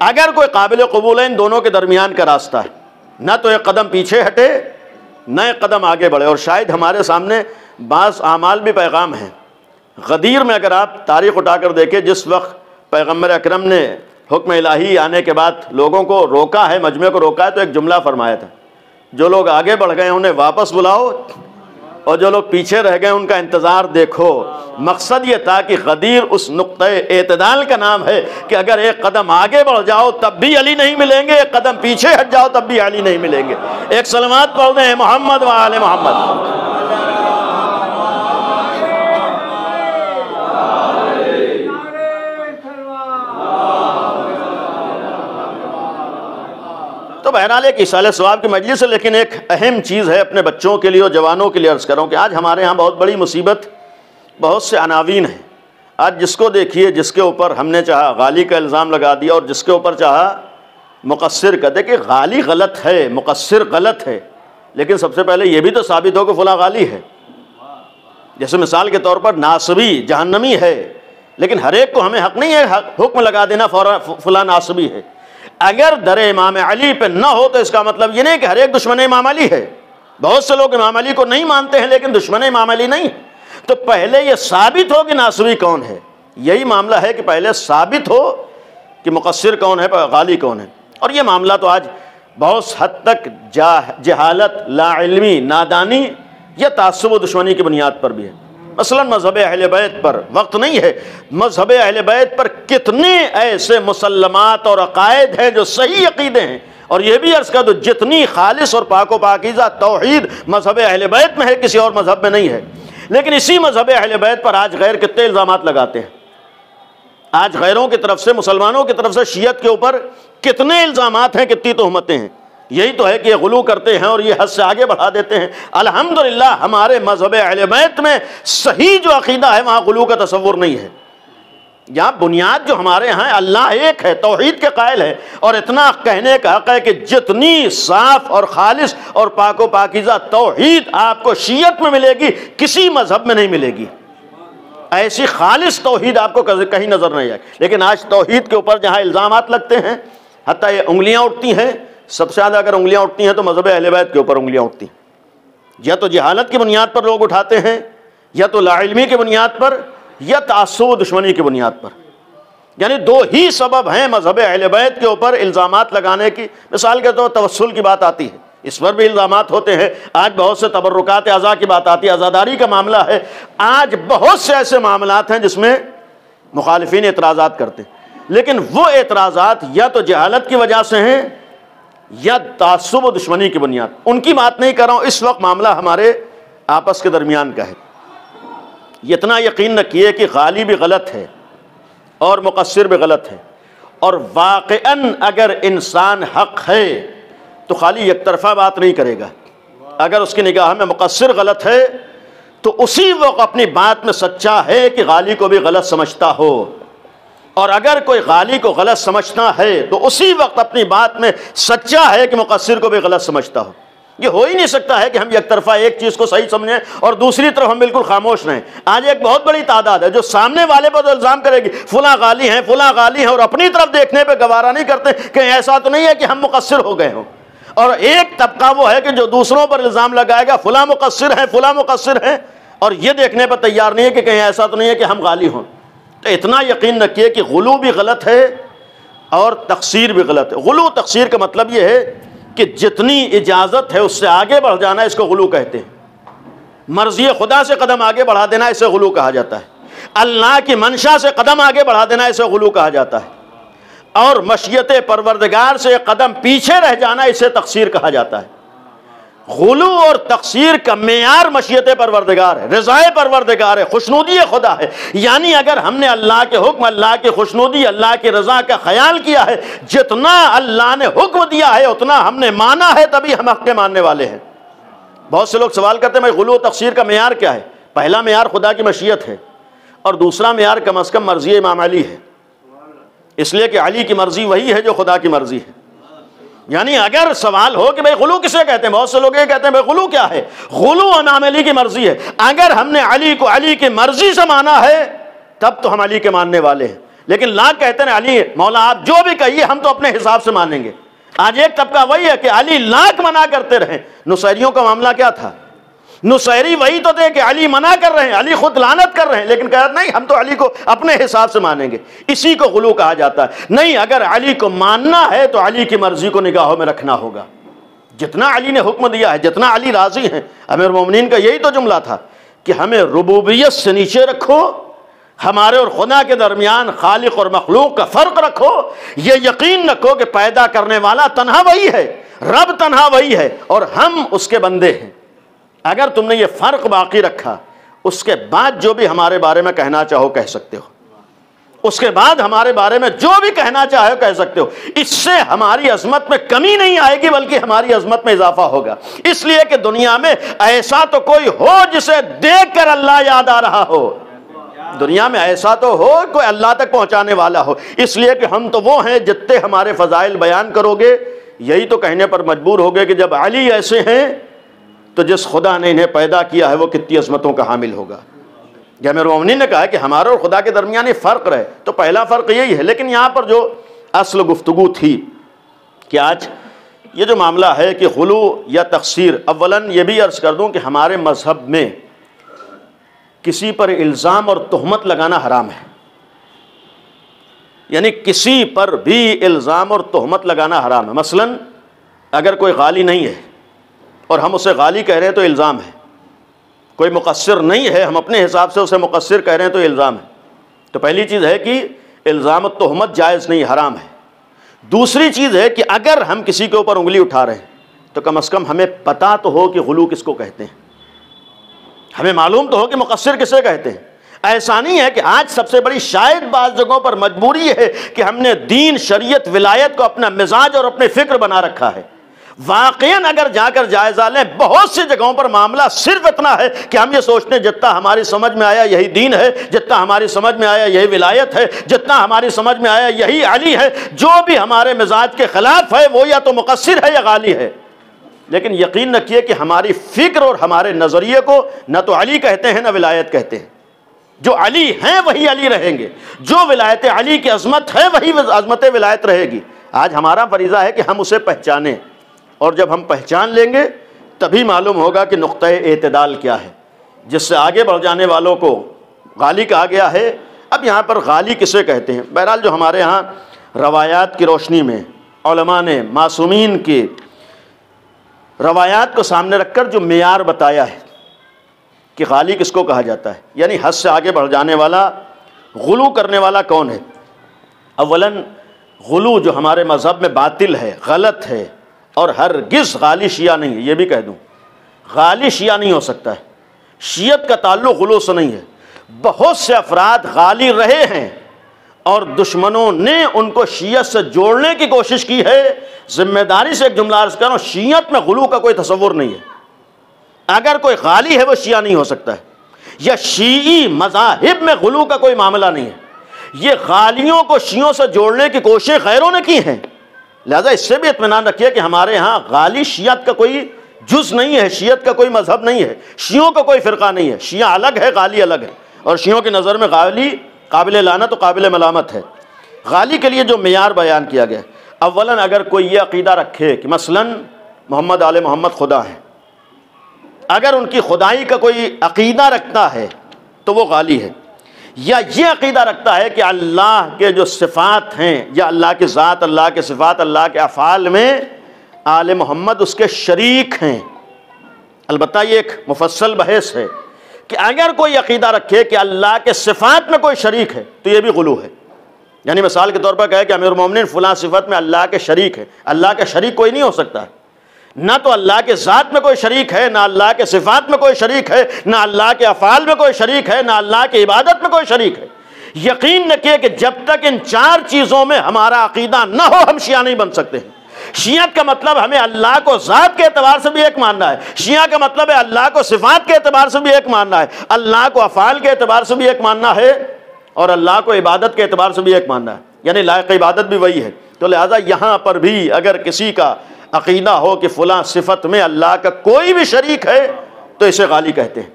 अगर कोई काबिल कबूल है, इन दोनों के दरमियान का रास्ता है, न तो एक कदम पीछे हटे न एक कदम आगे बढ़े। और शायद हमारे सामने बाज़ आमाल भी पैगाम हैं। गदीर में अगर आप तारीख़ उठाकर देखें, जिस वक्त पैगम्बर अकरम ने हुक्म इलाही आने के बाद लोगों को रोका है, मजमे को रोका है, तो एक जुमला फरमाया था, जो लोग आगे बढ़ गए उन्हें वापस बुलाओ और जो लोग पीछे रह गए उनका इंतज़ार देखो। मकसद ये था कि गदीर उस नुक्ते एतदाल का नाम है कि अगर एक कदम आगे बढ़ जाओ तब भी अली नहीं मिलेंगे, एक कदम पीछे हट जाओ तब भी अली नहीं मिलेंगे। एक सलावत पढ़ दें, मोहम्मद व आले मोहम्मद। तो बहरहाल एक इसाले सवाब की मजलिस है, लेकिन एक अहम चीज़ है अपने बच्चों के लिए और जवानों के लिए अर्ज़ कर रहा हूँ कि आज हमारे यहाँ बहुत बड़ी मुसीबत बहुत से अनावीन हैं। आज जिसको देखिए, जिसके ऊपर हमने चाहा गाली का इल्ज़ाम लगा दिया और जिसके ऊपर चाहा मुक़स्सिर का। देखिए गाली गलत है, मुक़स्सिर गलत है, लेकिन सबसे पहले ये भी तो साबित हो कि फ़लाँ गाली है। जैसे मिसाल के तौर पर नासबी जहन्नमी है, लेकिन हर एक को हमें हक़ नहीं है हुक्म लगा देना फ़लाँ नासबी है। अगर दर इमाम अली पे न हो तो इसका मतलब ये नहीं कि हर एक दुश्मन इमाम अली है। बहुत से लोग इमाम अली को नहीं मानते हैं लेकिन दुश्मन इमाम अली नहीं। तो पहले ये साबित हो कि नासबी कौन है। यही मामला है कि पहले साबित हो कि मुक़स्सिर कौन है, गाली कौन है। और ये मामला तो आज बहुत हद तक जहालत, लाइल्मी, नादानी या तास्सुब व दुश्मनी की बुनियाद पर भी है। मसलन मज़हब अहले बैत पर वक्त नहीं है, मज़हब अहले बैत पर कितने ऐसे मुसल्लमात और अक़ायद हैं जो सही अक़ीदे हैं। और ये भी अर्ज़ कर दो, जितनी खालिस और पाको पाकीज़ा तौहीद मज़हब अहले बैत में है, किसी और मज़हब में नहीं है। लेकिन इसी मज़हब अहले बैत पर आज गैर कितने इल्ज़ामात लगाते हैं। आज गैरों की तरफ से, मुसलमानों की तरफ से शियत के ऊपर कितने इल्ज़ामात हैं, कितनी तोहमतें हैं। यही तो है कि ये गुलू करते हैं और ये हद से आगे बढ़ा देते हैं। अल्हम्दुलिल्लाह हमारे मज़हब अहले बैत में सही जो अक़ीदा है वहाँ गुलू का तसव्वुर नहीं है। यहाँ बुनियाद जो हमारे यहाँ अल्लाह एक है, तौहीद के कायल है। और इतना कहने का हक़ है कि जितनी साफ़ और खालिस और पाको पाकीज़ा तौहीद आपको शियत में मिलेगी, किसी मज़हब में नहीं मिलेगी। ऐसी खालिस तौहीद आपको कहीं नज़र नहीं आएगी। लेकिन आज तौहीद के ऊपर जहाँ इल्ज़ामात लगते हैं, हत्ता ये उंगलियाँ उठती हैं, सबसे ज़्यादा अगर उंगलियाँ उठती हैं तो मज़हब अहले बैत के ऊपर उंगलियाँ उठती हैं। या तो जहालत की बुनियाद पर लोग उठाते हैं, या तो लाइल्मी की बुनियाद पर, या तास्सुब दुश्मनी की बुनियाद पर। यानी दो ही सबब हैं मज़हब अहले बैत के ऊपर इल्ज़ामात लगाने की। मिसाल के तौर तवस्सुल की बात आती है, इस पर भी इल्ज़ामात होते हैं। आज बहुत से तबर्रुकात अज़ा की बात आती है, अज़ादारी का मामला है। आज बहुत से ऐसे मामलात हैं जिसमें मुखालिफिन एतराज़ात करते हैं, लेकिन वो एतराज़ात या तो जहालत की वजह से हैं या तास्सुब व दुश्मनी की बुनियाद। उनकी बात नहीं कर रहा हूँ, इस वक्त मामला हमारे आपस के दरमियान का है। इतना यकीन रखिए कि गाली भी गलत है और मुक़स्सिर भी गलत है। और वाक़अन अगर इंसान हक़ है तो खाली एक तरफ़ा बात नहीं करेगा। अगर उसकी निगाह में मुक़स्सिर गलत है तो उसी वक्त अपनी बात में सच्चा है कि गाली को भी गलत समझता हो। और अगर कोई गाली को गलत समझता है तो उसी वक्त अपनी बात में सच्चा है कि मुक़स्सिर को भी गलत समझता हो। ये हो ही नहीं सकता है कि हम एक तरफा एक चीज़ को सही समझें और दूसरी तरफ हम बिल्कुल खामोश रहें। आज एक बहुत बड़ी तादाद है जो सामने वाले पर तो इल्ज़ाम करेगी फ़लाँ गाली हैं, फ़लाँ गाली हैं, और अपनी तरफ देखने पर गवारा नहीं करते कि ऐसा तो नहीं है कि हम मुक़स्सिर हो गए हों। और एक तबका वो है कि जो दूसरों पर इल्ज़ाम लगाएगा फ़लाँ मुक़स्सिर हैं, फ़लाँ मुक़स्सिर हैं, और ये देखने पर तैयार नहीं है कि कहीं ऐसा तो नहीं है कि हम गाली हों। तो इतना यकीन रखिए कि गुलू भी गलत है और तक़सीर भी गलत है। गुलू तक़सीर का मतलब ये है कि जितनी इजाज़त है उससे आगे बढ़ जाना, इसको गुलू कहते हैं। मर्ज़ी खुदा से कदम आगे बढ़ा देना, इसे गुलू कहा जाता है। अल्लाह की मंशा से कदम आगे बढ़ा देना, इसे गुलू कहा जाता है। और मशीयत परवरदिगार से कदम पीछे रह जाना, इसे तक़सीर कहा जाता है। गुलू और तक़सीर का मेयार मशीयत परवरदिगार है, रज़ाए परवरदिगार है, खुशनुदी खुदा है। यानी अगर हमने अल्लाह के हुक्म, अल्लाह की खुशनुदी, अल्लाह की रज़ा का ख्याल किया है, जितना अल्लाह ने हुक्म दिया है उतना हमने माना है, तभी हम हक़ के मानने वाले हैं। बहुत से लोग सवाल करते हैं भाई गुलू और तक़सीर का मेयार क्या है। पहला मेयार खुदा की मशीयत है और दूसरा मेयार कम अज़ कम मर्ज़ी इमाम अली है, इसलिए कि अली की मर्ज़ी वही है जो खुदा की मर्ज़ी है। यानी अगर सवाल हो कि भाई गुलू किसे कहते हैं, बहुत से लोग ये कहते हैं भाई गुलू क्या है, गुलू इमाम अली की मर्जी है। अगर हमने अली को अली की मर्जी से माना है तब तो हम अली के मानने वाले हैं। लेकिन लाख कहते हैं अली मौला आप जो भी कहिए हम तो अपने हिसाब से मानेंगे। आज एक तबका वही है कि अली लाख मना करते रहे। नुसैरियों का मामला क्या था, नुसैरी वही तो थे कि अली मना कर रहे हैं, अली खुद लानत कर रहे हैं, लेकिन कह रहे नहीं हम तो अली को अपने हिसाब से मानेंगे। इसी को गुलू कहा जाता है। नहीं, अगर अली को मानना है तो अली की मर्जी को निगाहों में रखना होगा। जितना अली ने हुक्म दिया है, जितना अली राजी हैं, अमीर मोमिनीन का यही तो जुमला था कि हमें रुबूबियत से नीचे रखो, हमारे और खुदा के दरमियान खालिक और मखलूक का फ़र्क रखो। ये यकीन रखो कि पैदा करने वाला तन्हा वही है, रब तन्हा वही है और हम उसके बंदे हैं। अगर तुमने ये फ़र्क बाकी रखा, उसके बाद जो भी हमारे बारे में कहना चाहो कह सकते हो, उसके बाद हमारे बारे में जो भी कहना चाहे कह सकते हो। इससे हमारी अजमत में कमी नहीं आएगी बल्कि हमारी अजमत में इजाफा होगा। इसलिए कि दुनिया में ऐसा तो कोई हो जिसे देख कर अल्लाह याद आ रहा हो। दुनिया में ऐसा तो हो कोई अल्लाह तक पहुंचाने वाला हो, इसलिए कि हम तो वो हैं जितने हमारे फजाइल बयान करोगे यही तो कहने पर मजबूर हो गए कि जब अली ऐसे हैं तो जिस खुदा ने इन्हें पैदा किया है वो कितनी अजमतों का हामिल होगा। जब अमीरुल मोमिनीन ने कहा कि हमारा और खुदा के दरमियान फ़र्क रहे, तो पहला फ़र्क यही है। लेकिन यहाँ पर जो असल गुफ्तगू थी कि आज ये जो मामला है कि गुलू या तक़सीर, अव्वलन ये भी अर्ज़ कर दूँ कि हमारे मज़हब में किसी पर इल्ज़ाम और तहमत लगाना हराम है। यानी किसी पर भी इल्ज़ाम और तहमत लगाना हराम है। मसलन अगर कोई गाली नहीं है और हम उसे गाली कह रहे हैं तो इल्ज़ाम है, कोई मुक़स्सिर नहीं है हम अपने हिसाब से उसे मुक़स्सिर कह रहे हैं तो इल्ज़ाम है। तो पहली चीज़ है कि इल्ज़ाम और तहमत जायज़ नहीं, हराम है। दूसरी चीज़ है कि अगर हम किसी के ऊपर उंगली उठा रहे हैं तो कम से कम हमें पता तो हो कि गुलू किसको कहते हैं, हमें मालूम तो हो कि मुक़स्सिर किसे कहते हैं। ऐसा नहीं है कि आज सबसे बड़ी शायद बाज़ जगहों पर मजबूरी है कि हमने दीन, शरीयत, विलायत को अपना मिजाज और अपने फ़िक्र बना रखा है। वाक़ईन अगर जाकर जायज़ा लें, बहुत सी जगहों पर मामला सिर्फ इतना है कि हम ये सोचते हैं जितना हमारी समझ में आया यही दीन है, जितना हमारी समझ में आया यही विलायत है, जितना हमारी समझ में आया यही अली है। जो भी हमारे मिजाज के ख़िलाफ़ है वो या तो मुक़स्सिर है या गाली है। लेकिन यकीन रखिए कि हमारी फ़िक्र और हमारे नज़रिए को न तो अली कहते हैं न विलायत कहते हैं। जो अली हैं वही अली रहेंगे, जो विलायत अली की अज़मत है वही अज़मत विलायत रहेगी। आज हमारा फरीज़ा है कि हम उसे पहचानें, और जब हम पहचान लेंगे तभी मालूम होगा कि नुक्ता एतदाल क्या है, जिससे आगे बढ़ जाने वालों को गाली कहा गया है। अब यहाँ पर गाली किसे कहते हैं? बहरहाल जो हमारे यहाँ रवायात की रोशनी में उलमा ने मासूमीन की रवायात को सामने रखकर जो मेयार बताया है कि गाली किसको कहा जाता है, यानी हद से आगे बढ़ जाने वाला, गुलू करने वाला कौन है। अव्वलन गुलू जो हमारे मज़हब में बातिल है, गलत है, और हरगिज़ गाली शिया नहीं है। ये भी कह दूँ, गाली शिया नहीं हो सकता है, शियत का ताल्लुक़ गुलू से नहीं है। बहुत से अफराद गाली रहे हैं और दुश्मनों ने उनको शियत से जोड़ने की कोशिश की है। जिम्मेदारी से एक जुमला अर्ज़ कर रहा हूँ, शियत में गुलू का कोई तसव्वुर नहीं है। अगर कोई गाली है वो शिया नहीं हो सकता है, या शीई मज़ाहिब में गुलू का कोई मामला नहीं है। ये गालियों को शियों से जोड़ने की कोशिश गैरों ने की है। लिहाजा इससे भी इत्मीनान रखिए कि हमारे यहाँ गाली शियत का कोई जुज़ नहीं है, शियत का कोई मज़हब नहीं है, शियों का कोई फ़िरका नहीं है। शिया अलग है, गाली अलग है, और शियों की नज़र में गाली काबिल लानत तो काबिल मलामत है। गाली के लिए जो मेयार बयान किया गया, अव्वलन अगर कोई ये अक़ीदा रखे कि मसलन मोहम्मद आले मोहम्मद खुदा है, अगर उनकी खुदाई का कोई अक़ीदा रखता है तो वो गाली है। या ये अक़ीदा रखता है कि अल्लाह के जो सिफ़ात हैं, या अल्लाह की ज़ात, अल्लाह के सिफ़ात, अल्लाह के अफ़ाल में आले मोहम्मद उसके शरीक हैं। अलबत्ता ये एक मुफस्सल बहस है कि अगर कोई अक़ीदा रखे कि अल्लाह के सिफ़ात में कोई शरीक है तो ये भी गुलू है। यानी मिसाल के तौर पर कहे कि अमीरुल मोमिनीन फ़लाँ सिफ़त में अल्लाह के शरीक है। अल्लाह का शरीक कोई नहीं हो सकता है, ना तो अल्लाह के ज़ात में कोई शरीक है, ना अल्लाह के सिफ़ात में कोई शरीक है, ना अल्लाह के अफ़ाल में कोई शरीक है, ना अल्लाह की इबादत में कोई शरीक है। यकीन रखिए कि जब तक इन चार चीज़ों में हमारा अक़ीदा ना हो हम शिया नहीं बन सकते हैं। शियत का मतलब हमें अल्लाह को ज़ात के एतबार से भी एक मानना है, शिया का मतलब है अल्लाह को सिफ़ात के एतबार से भी एक मानना है, अल्लाह को अफ़ाल के एतबार से भी एक मानना है, और अल्लाह को इबादत के एतबार से भी एक मानना है, यानी लायक इबादत भी वही है। तो लिहाजा यहाँ पर भी अगर किसी का अक़ीदा हो कि फ़लाँ सिफ़त में अल्लाह का कोई भी शरीक है तो इसे गाली कहते हैं।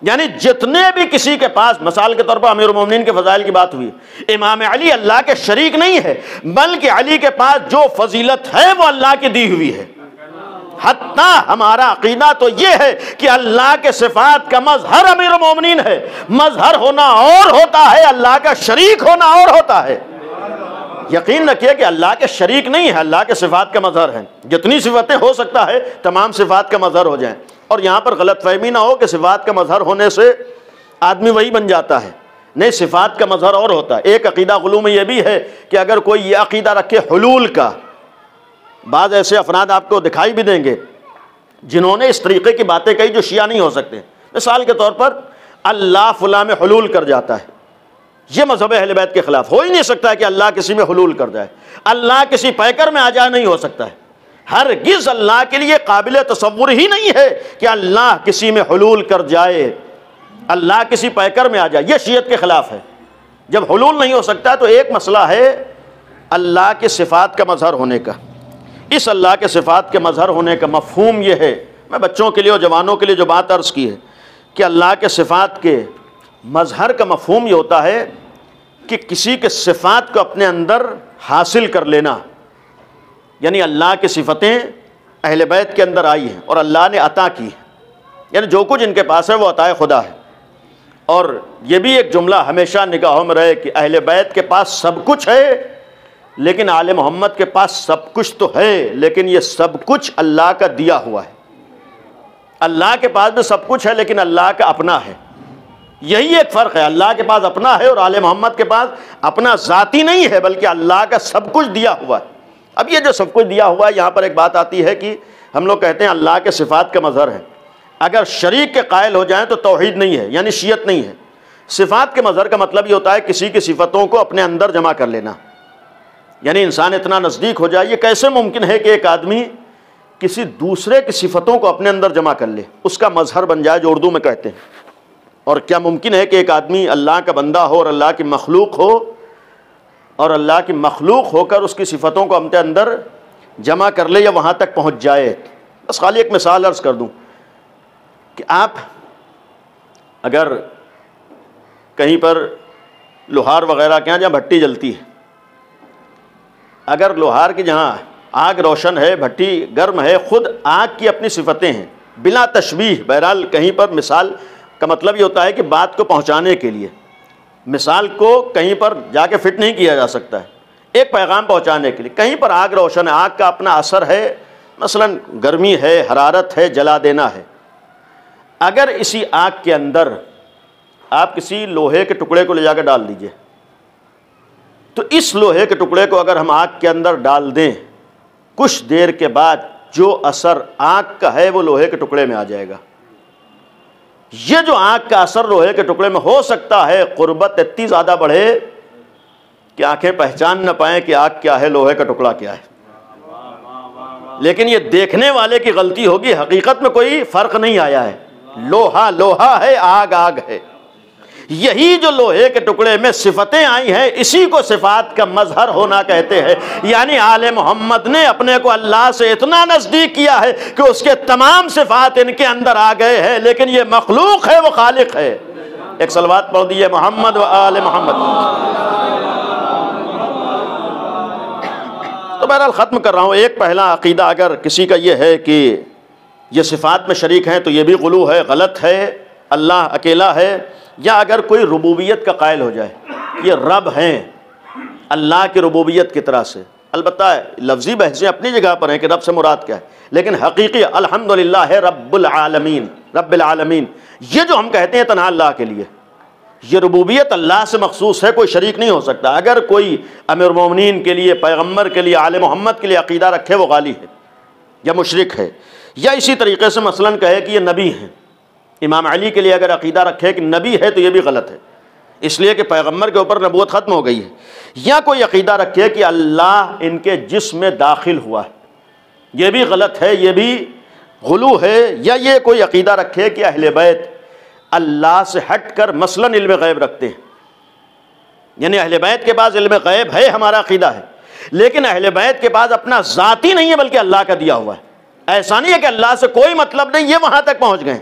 यानी जितने भी किसी के पास, मिसाल के तौर पर अमीरुल मोमिनीन के फ़ज़ाइल की बात हुई, इमाम अली अल्लाह के शरीक नहीं है, बल्कि अली के पास जो फजीलत है वो अल्लाह की दी हुई है। हत्ता हमारा अक़ीदा तो ये है कि अल्लाह के सिफ़ात का मज़हर अमीरुल मोमिनीन है। मज़हर होना और होता है, अल्लाह का शरीक होना और होता है। यकीन रखिए कि अल्लाह के शरीक नहीं है, अल्लाह के सिफ़ात का मज़हर है। जितनी सिफ़तें हो सकता है तमाम सिफ़ात का मज़हर हो जाएं, और यहाँ पर गलतफ़हमी ना हो कि सिफ़ात का मज़हर होने से आदमी वही बन जाता है। नहीं, सिफ़ात का मज़हर और होता है। एक अक़ीदा गुलू में यह भी है कि अगर कोई ये अक़ीदा रखे हुलूल का, बाज़ ऐसे अफराद आपको दिखाई भी देंगे जिन्होंने इस तरीक़े की बातें कही जो शिया नहीं हो सकते। मिसाल के तौर पर अल्लाह फ़लाँ में हुलूल कर जाता है, ये मज़हब अहले बैत के ख़िलाफ़। हो ही नहीं सकता है कि अल्लाह किसी में हुलूल कर जाए, अल्लाह किसी पैकर में आ जाए, नहीं हो सकता है। हरगिज़ अल्लाह के लिए काबिल तसव्वुर ही नहीं है कि अल्लाह किसी में हुलूल कर जाए। अल्लाह किसी पैकर में आ जाए, ये शियत के ख़िलाफ़ है। जब हुलूल नहीं हो सकता तो एक मसला है अल्लाह के सिफ़ात का मज़हर होने का। इस अल्लाह के सिफ़ात के मज़हर होने का मफ़हूम ये है, मैं बच्चों के लिए और जवानों के लिए जो बात अर्ज़ की है कि अल्लाह के सिफ़ात के मज़हर का मफ़हूम ये होता है कि किसी के सिफ़ात को अपने अंदर हासिल कर लेना। यानी अल्लाह की सिफ़तें अहले बैत के अंदर आई हैं और अल्लाह ने अता की है, यानी जो कुछ इनके पास है वो अताए खुदा है। और ये भी एक जुमला हमेशा निगाहों में रहे कि अहले बैत के पास सब कुछ है, लेकिन आले मोहम्मद के पास सब कुछ तो है, लेकिन ये सब कुछ अल्लाह का दिया हुआ है। अल्लाह के पास भी सब कुछ है लेकिन अल्लाह का अपना है। यही एक फ़र्क है, अल्लाह के पास अपना है और आले मोहम्मद के पास अपना ज़ाती नहीं है, बल्कि अल्लाह का सब कुछ दिया हुआ है। अब ये जो सब कुछ दिया हुआ है, यहाँ पर एक बात आती है कि हम लोग कहते हैं अल्लाह के सिफ़ात का मज़हर है। अगर शरीक के कायल हो जाएं तो तौहीद नहीं है, यानी शियत नहीं है। सिफ़ात के मज़हर का मतलब ये होता है किसी की सिफ़तों को अपने अंदर जमा कर लेना, यानी इंसान इतना नज़दीक हो जाए। ये कैसे मुमकिन है कि एक आदमी किसी दूसरे की सिफ़तों को अपने अंदर जमा कर ले, उसका मज़हर बन जाए, जो उर्दू में कहते हैं। और क्या मुमकिन है कि एक आदमी अल्लाह का बंदा हो और अल्लाह की मखलूक हो, और अल्लाह की मखलूक होकर उसकी सिफ़तों को अपने अंदर जमा कर ले या वहाँ तक पहुँच जाए। बस खाली एक मिसाल अर्ज़ कर दूँ कि आप अगर कहीं पर लोहार वग़ैरह के यहाँ जहाँ भट्टी जलती है, अगर लोहार की जहाँ आग रोशन है, भट्टी गर्म है, ख़ुद आग की अपनी सिफ़तें हैं बिला तशबीह। बहरहाल कहीं पर मिसाल का मतलब ये होता है कि बात को पहुँचाने के लिए, मिसाल को कहीं पर जाके फिट नहीं किया जा सकता है, एक पैगाम पहुँचाने के लिए। कहीं पर आग रोशन है, आग का अपना असर है, मसलन गर्मी है, हरारत है, जला देना है। अगर इसी आग के अंदर आप किसी लोहे के टुकड़े को ले जाकर डाल दीजिए, तो इस लोहे के टुकड़े को अगर हम आग के अंदर डाल दें, कुछ देर के बाद जो असर आग का है वो लोहे के टुकड़े में आ जाएगा। ये जो आग का असर लोहे के टुकड़े में हो सकता है, क़ुर्बत इतनी ज़्यादा बढ़े कि आंखें पहचान न पाएँ कि आग क्या है, लोहे का टुकड़ा क्या है। लेकिन ये देखने वाले की गलती होगी, हकीकत में कोई फ़र्क नहीं आया है। लोहा लोहा है, आग आग है। यही जो लोहे के टुकड़े में सिफतें आई हैं, इसी को सिफात का मजहर होना कहते हैं। यानी आले मोहम्मद ने अपने को अल्लाह से इतना नज़दीक किया है कि उसके तमाम सिफात इनके अंदर आ गए हैं, लेकिन ये मखलूक है, वो खालिक है। एक सलवात पढ़ दिए मोहम्मद व आले मोहम्मद। तो बहरहाल ख़त्म कर रहा हूँ। एक पहला अक़ीदा अगर किसी का ये है कि ये सिफात में शरीक हैं तो ये भी गुलू है, गलत है, अल्लाह अकेला है। या अगर कोई रुबूबियत का कायल हो जाए, ये रब हैं अल्लाह की रुबूबियत की तरह से, अलबत्ता लफ्ज़ी बहसें अपनी जगह पर हैं कि रब से मुराद क्या है, लेकिन हकीकी अल्हम्दुलिल्लाह है रब्बुल आलमीन, रब्बिल आलमीन। ये जो हम कहते हैं तन्हा अल्लाह के लिए, ये रुबूबियत अल्लाह से मखसूस है, कोई शरीक नहीं हो सकता। अगर कोई अमीर मोमिनीन के लिए, पैगम्बर के लिए, आले मोहम्मद के लिए अक़ीदा रखे वो गाली है या मुशरिक है। या इसी तरीके से मसलन कहे कि ये नबी हैं, इमाम अली के लिए अगर अक़ीदा रखे कि नबी है तो ये भी गलत है, इसलिए कि पैगम्बर के ऊपर नबूवत ख़त्म हो गई है। या कोई अक़ीदा रखे कि अल्लाह इनके जिस्म में दाखिल हुआ है, ये भी गलत है, ये भी गुलू है। या ये कोई अक़ीदा रखे कि अहले बैत अल्लाह से हट कर मसलन इल्म गैब रखते हैं, यानी अहले बैत के पास इल्म गैब है, हमारा अक़ीदा है, लेकिन अहले बैत के पास अपना ज़ाती नहीं है बल्कि अल्लाह का दिया हुआ है। ऐसा नहीं है कि अल्लाह से कोई मतलब नहीं, ये वहाँ तक पहुँच गए,